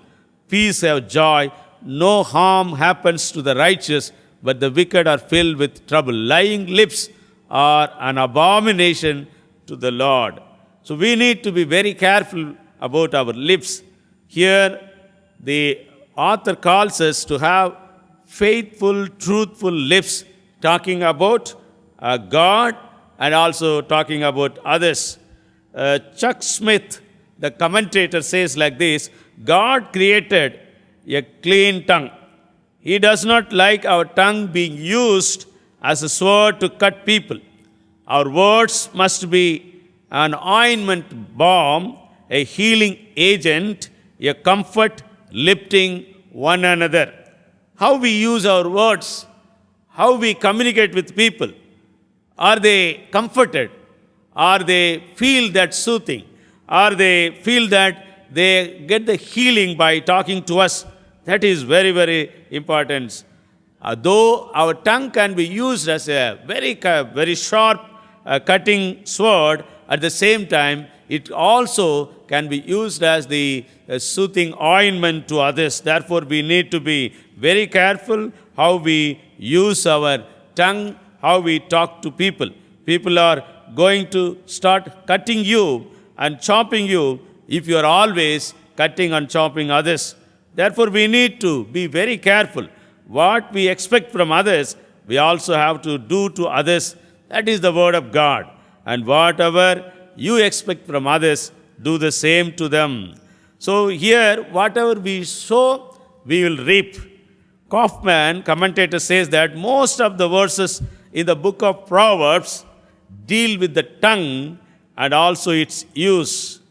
peace have joy. No harm happens to the righteous, but the wicked are filled with trouble. Lying lips are an abomination to the Lord. So we need to be very careful about our lips. Here, the author calls us to have faithful, truthful lips, talking about God and also talking about others. Chuck Smith, the commentator, says like this: God created a clean tongue. He does not like our tongue being used as a sword to cut people. Our words must be an ointment balm, a healing agent, a comfort, lifting one another. How we use our words, how we communicate with people. Are they comforted? Are they feel that soothing? Are they feel that they get the healing by talking to us? That is very, very important. Though our tongue can be used as a very sharp cutting sword, at the same time, it also can be used as the soothing ointment to others. Therefore, we need to be very careful how we use our tongue, how we talk to people. People are going to start cutting you and chopping you if you are always cutting and chopping others. Therefore, we need to be very careful. What we expect from others, we also have to do to others. That is the word of God. And whatever you expect from others, do the same to them. So here, whatever we sow, we will reap. Kaufman, commentator, says that most of the verses in the book of Proverbs deal with the tongue and also its use.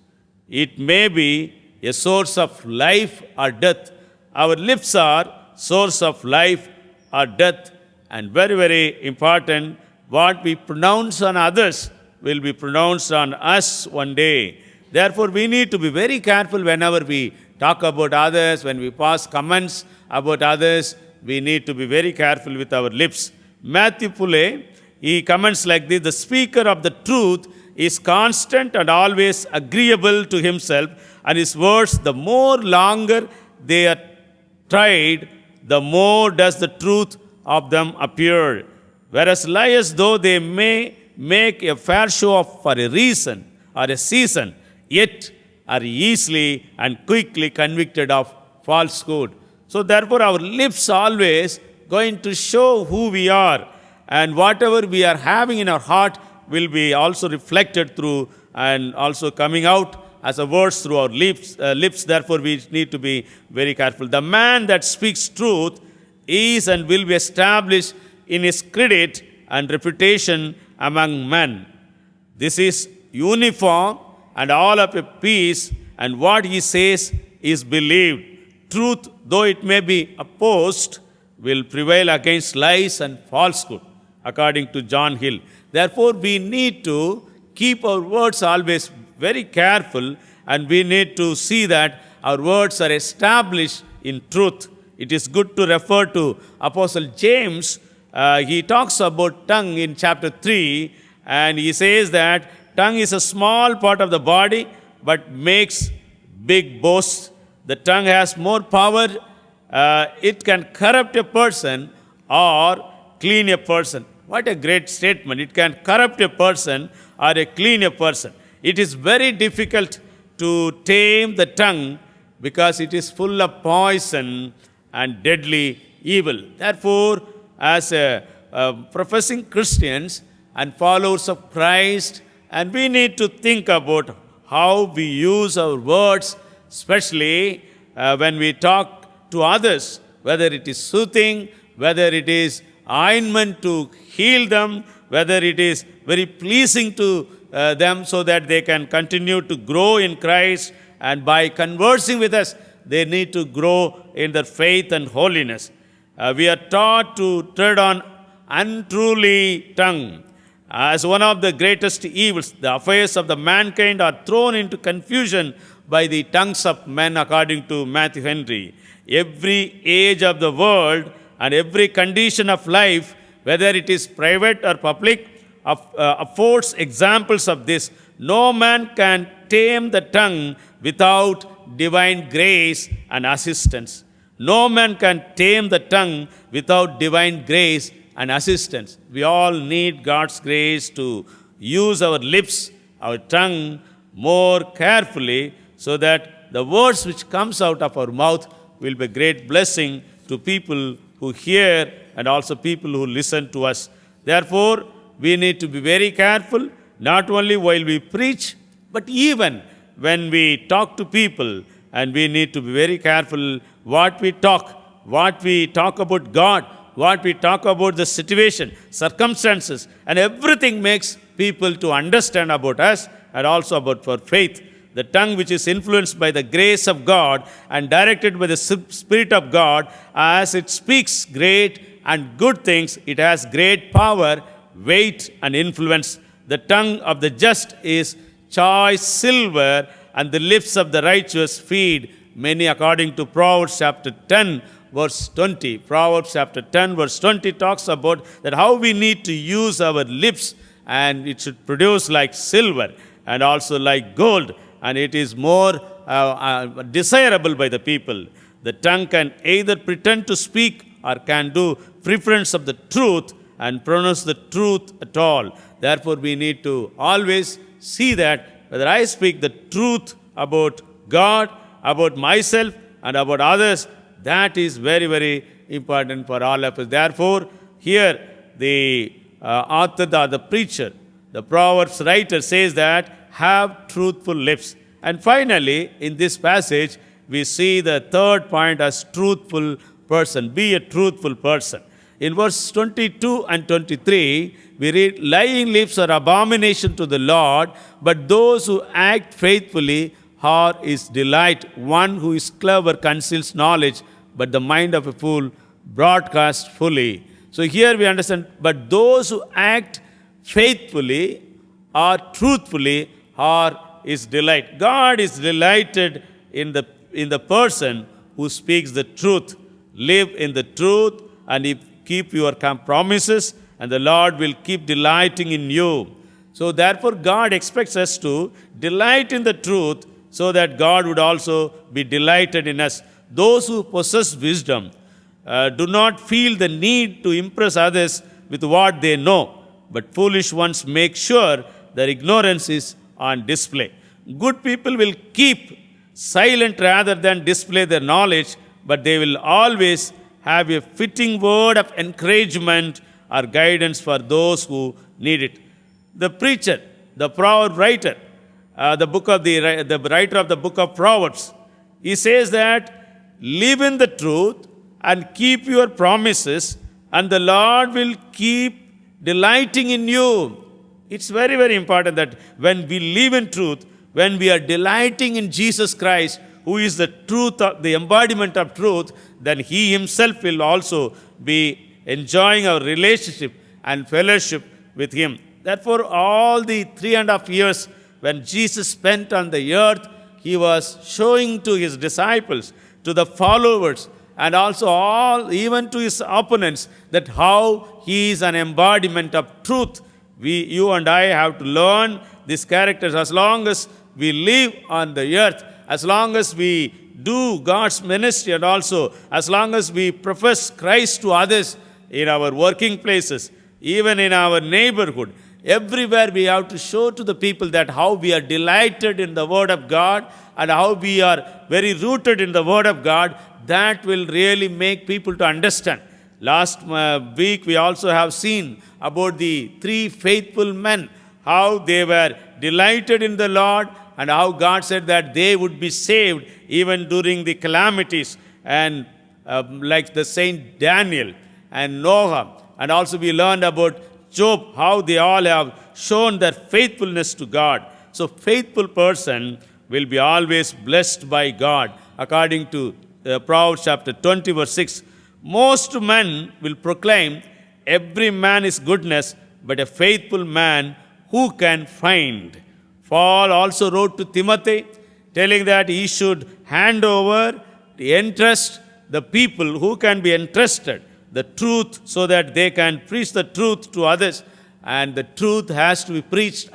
It may be a source of life or death. Our lips are source of life or death, and very, very important, what we pronounce on others will be pronounced on us one day. Therefore, we need to be very careful whenever we talk about others, when we pass comments about others, we need to be very careful with our lips. Matthew Pulle, he comments like this: the speaker of the truth is constant and always agreeable to himself, and his words, the more longer they are tried, the more does the truth of them appear. Whereas liars, though they may make a fair show of for a reason or a season, yet are easily and quickly convicted of falsehood. So therefore, our lips always going to show who we are, and whatever we are having in our heart will be also reflected through and also coming out as a words through our lips. Therefore, we need to be very careful. The man that speaks truth is and will be established in his credit and reputation among men. This is uniform and all of a piece, and what he says is believed. Truth, though it may be opposed, will prevail against lies and falsehood, according to John Hill. Therefore, we need to keep our words always very careful, and we need to see that our words are established in truth. It is good to refer to Apostle James. He talks about tongue in chapter 3, and he says that tongue is a small part of the body, but makes big boasts. The tongue has more power. It can corrupt a person or clean a person. What a great statement. It can corrupt a person or clean a person. It is very difficult to tame the tongue because it is full of poison and deadly evil. Therefore, as professing Christians and followers of Christ, and we need to think about how we use our words, especially when we talk to others, whether it is soothing, whether it is ointment to heal them, whether it is very pleasing to them so that they can continue to grow in Christ, and by conversing with us, they need to grow in their faith and holiness. We are taught to tread on unruly tongue. As one of the greatest evils, the affairs of the mankind are thrown into confusion by the tongues of men, according to Matthew Henry. Every age of the world and every condition of life, whether it is private or public, affords examples of this. No man can tame the tongue without divine grace and assistance. No man can tame the tongue without divine grace and assistance. We all need God's grace to use our lips, our tongue more carefully, so that the words which comes out of our mouth will be a great blessing to people who hear and also people who listen to us. Therefore, we need to be very careful, not only while we preach, but even when we talk to people, and we need to be very careful what we talk about God, what we talk about the situation, circumstances, and everything makes people to understand about us and also about our faith. The tongue which is influenced by the grace of God and directed by the Spirit of God, as it speaks great and good things, it has great power, weight, and influence. The tongue of the just is choice silver, and the lips of the righteous feed many, according to Proverbs chapter 10, verse 20. Proverbs chapter 10, verse 20 talks about that how we need to use our lips, and it should produce like silver and also like gold, and it is more desirable by the people. The tongue can either pretend to speak or can do preference of the truth and pronounce the truth at all. Therefore, we need to always see that whether I speak the truth about God, about myself, and about others, that is very, very important for all of us. Therefore, here the author, the preacher, the Proverbs writer says that have truthful lips. And finally, in this passage, we see the third point as truthful person. Be a truthful person. In verse 22 and 23, we read, lying lips are abomination to the Lord, but those who act faithfully are his delight. One who is clever conceals knowledge, but the mind of a fool broadcasts fully. So here we understand, but those who act faithfully or truthfully are his delight. God is delighted in the person who speaks the truth. Live in the truth, and if keep your promises, and the Lord will keep delighting in you. So therefore, God expects us to delight in the truth so that God would also be delighted in us. Those who possess wisdom do not feel the need to impress others with what they know, but foolish ones make sure their ignorance is on display. Good people will keep silent rather than display their knowledge, but they will always have a fitting word of encouragement or guidance for those who need it. The preacher, the proverb writer, the writer of the book of Proverbs, he says that live in the truth and keep your promises, and the Lord will keep delighting in you. It's very, very important that when we live in truth, when we are delighting in Jesus Christ, who is the truth, the embodiment of truth, then he himself will also be enjoying our relationship and fellowship with him. Therefore, all the 3.5 years when Jesus spent on the earth, he was showing to his disciples, to the followers, and also all, even to his opponents, that how he is an embodiment of truth. You and I have to learn these characters as long as we live on the earth, as long as we do God's ministry, and also as long as we profess Christ to others in our working places, even in our neighborhood. Everywhere we have to show to the people that how we are delighted in the Word of God and how we are very rooted in the Word of God. That will really make people to understand. Last week we also have seen about the 3 faithful men, how they were delighted in the Lord and how God said that they would be saved even during the calamities, and like the Saint Daniel and Noah. And also we learned about Job, how they all have shown their faithfulness to God. So faithful person will be always blessed by God. According to Proverbs chapter 20 verse 6, most men will proclaim, every man is goodness, but a faithful man who can find? Paul also wrote to Timothy, telling that he should hand over, entrust the people who can be entrusted the truth, so that they can preach the truth to others. And the truth has to be preached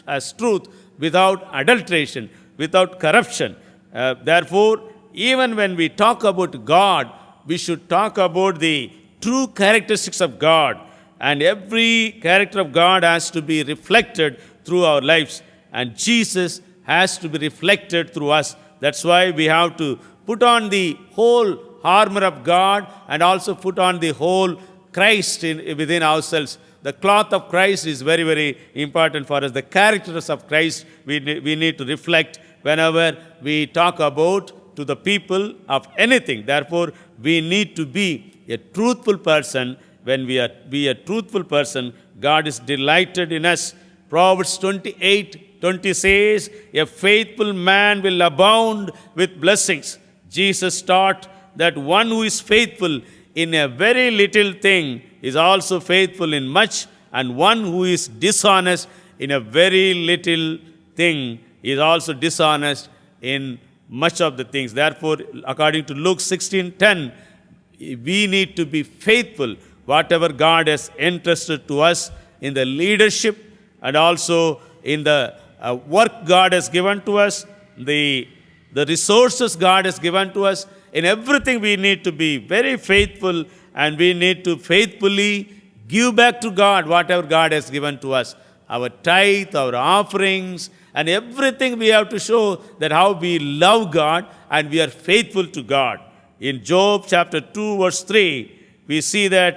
as truth, without adulteration, without corruption. Therefore, even when we talk about God, we should talk about the true characteristics of God. And every character of God has to be reflected through our lives. And Jesus has to be reflected through us. That's why we have to put on the whole armor of God and also put on the whole Christ within ourselves. The cloth of Christ is very, very important for us. The characters of Christ we need to reflect whenever we talk about to the people of anything. Therefore, we need to be a truthful person. When we be a truthful person, God is delighted in us. Proverbs 28:20 says, a faithful man will abound with blessings. Jesus taught that one who is faithful in a very little thing is also faithful in much, and one who is dishonest in a very little thing is also dishonest in much of the things. Therefore, according to Luke 16:10, we need to be faithful, whatever God has entrusted to us in the leadership and also in the work God has given to us, the resources God has given to us. In everything we need to be very faithful, and we need to faithfully give back to God whatever God has given to us. Our tithe, our offerings, and everything we have to show that how we love God and we are faithful to God. In Job chapter 2 verse 3, we see that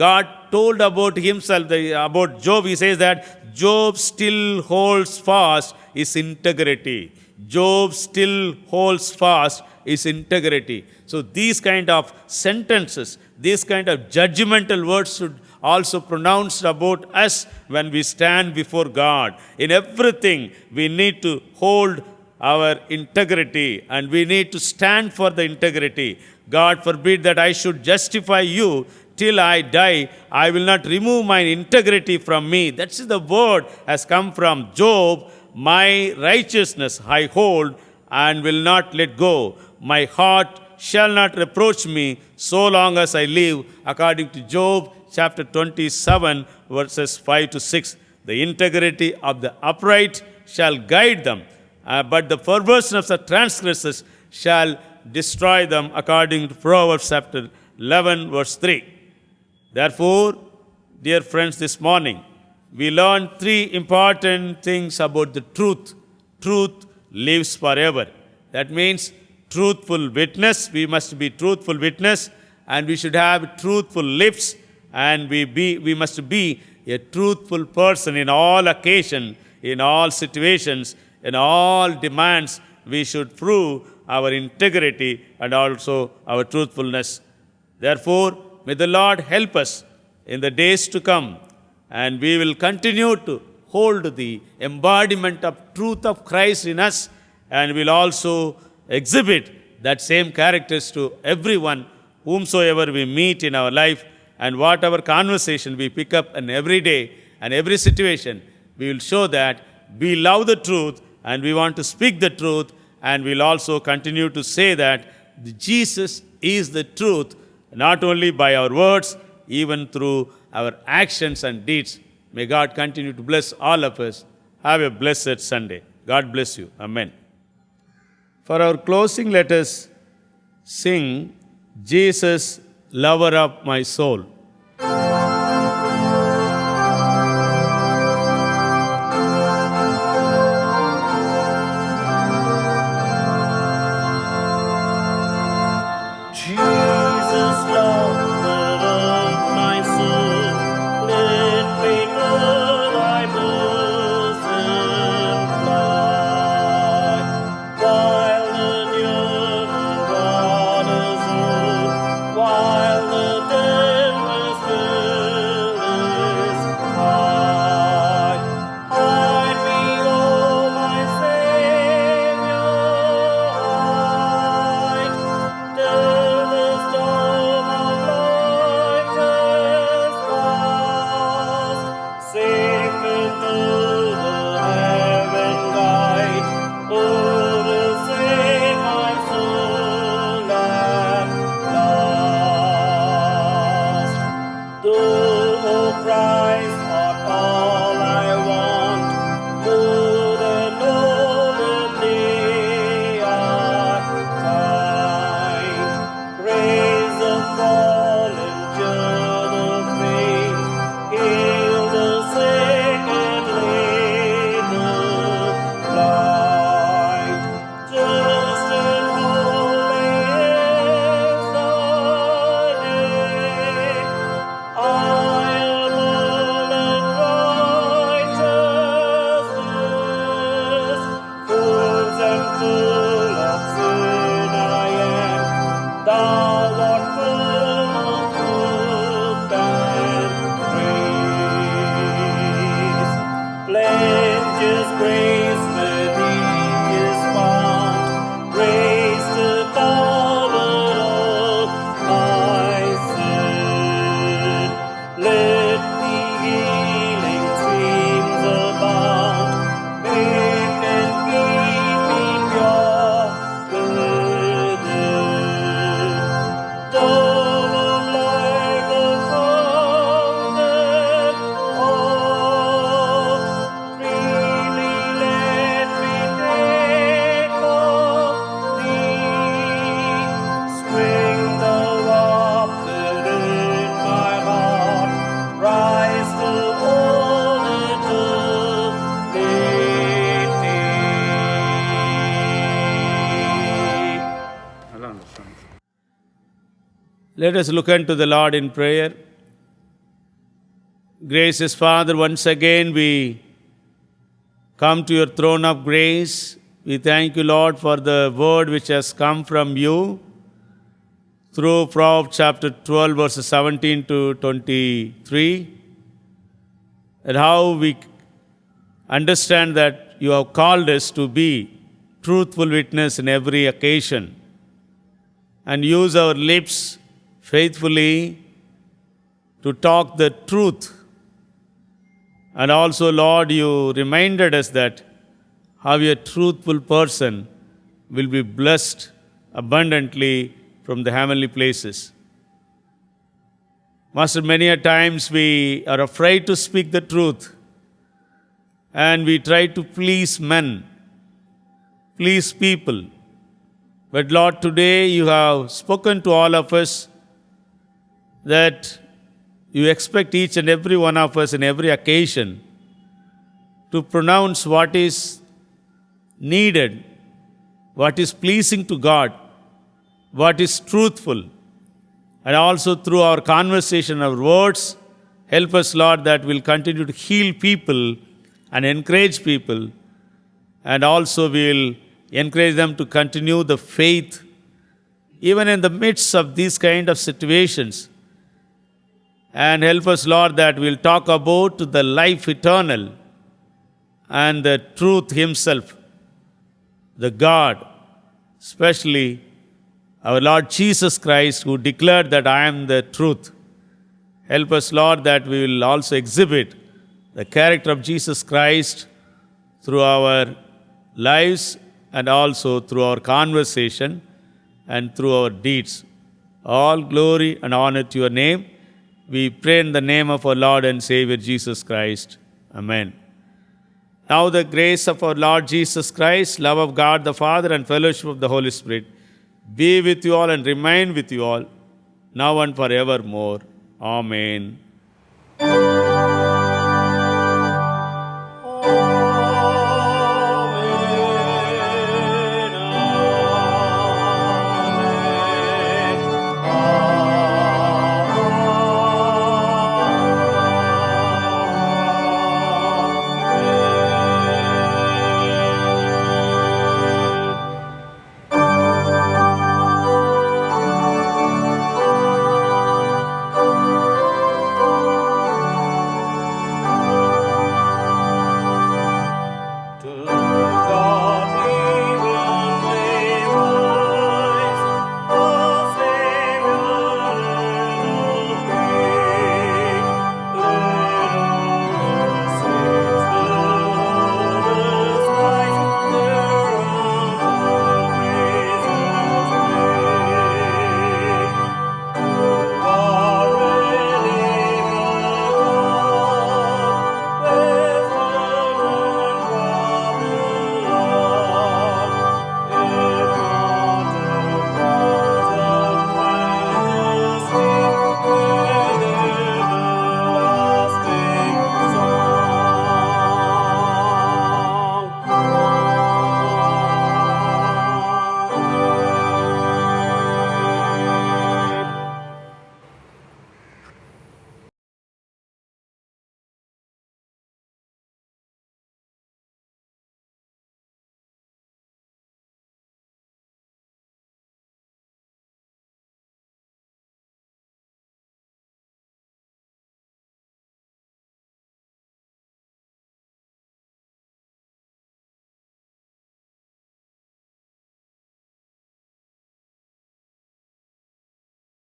God told about himself, about Job, he says that Job still holds fast his integrity. Job still holds fast his integrity. So these kind of sentences, these kind of judgmental words should also pronounced about us when we stand before God. In everything, we need to hold our integrity and we need to stand for the integrity. God forbid that I should justify you till I die. I will not remove my integrity from me. That's the word has come from Job. My righteousness I hold and will not let go. My heart shall not reproach me so long as I live, according to Job chapter 27, verses 5 to 6. The integrity of the upright shall guide them, but the perverseness of the transgressors shall destroy them, according to Proverbs chapter 11, verse 3. Therefore, dear friends, this morning, we learned 3 important things about the truth. Truth lives forever. That means truthful witness. We must be truthful witness, and we should have truthful lips, and we must be a truthful person in all occasions, in all situations, in all demands. We should prove our integrity and also our truthfulness. Therefore, may the Lord help us in the days to come, and we will continue to hold the embodiment of truth of Christ in us, and will also exhibit that same characters to everyone, whomsoever we meet in our life, and whatever conversation we pick up in every day and every situation, we will show that we love the truth and we want to speak the truth, and we'll also continue to say that Jesus is the truth, not only by our words, even through our actions and deeds. May God continue to bless all of us. Have a blessed Sunday. God bless you. Amen. For our closing, let us sing Jesus, Lover of My Soul. Jesus, lover of my soul, let me to thy bosom fly. While the near waters roll, while the tempest is high, hide me, O my Savior, hide. Till the storm of life is past, safe into the heaven light, oh, to save my soul at last. Though, O Christ, art all I want, more than all in thee I find. Raise the fallen, cure the faint, heal the sick and lead the blind. Just and holy is thy name. I am all unrighteousness, fools and full of sin I am. Thou art full of truth and grace. Plenteous grace where thee is found, grace to cover all my sin. Let the healing streams abound, make and keep me pure within. Dove of life, the fountain, oh, freely let me take of thee. Spring thou up within my heart, rise to all eternity. Let us look unto the Lord in prayer. Gracious Father, once again we come to your throne of grace. We thank you, Lord, for the word which has come from you through Proverbs chapter 12, verses 17 to 23. And how we understand that you have called us to be truthful witness in every occasion and use our lips faithfully to talk the truth. And also, Lord, you reminded us that how a truthful person will be blessed abundantly from the heavenly places. Master, many a times we are afraid to speak the truth and we try to please men, please people. But Lord, today you have spoken to all of us that you expect each and every one of us in every occasion to pronounce what is needed, what is pleasing to God, what is truthful. And also through our conversation, our words, help us, Lord, that we'll continue to heal people and encourage people. And also we'll encourage them to continue the faith, even in the midst of these kind of situations. And help us, Lord, that we'll talk about the life eternal and the truth himself, the God, especially our Lord Jesus Christ, who declared that I am the truth. Help us, Lord, that we will also exhibit the character of Jesus Christ through our lives and also through our conversation and through our deeds. All glory and honor to your name. We pray in the name of our Lord and Savior Jesus Christ. Amen. Now the grace of our Lord Jesus Christ, love of God the Father, and fellowship of the Holy Spirit be with you all and remain with you all, now and forevermore. Amen.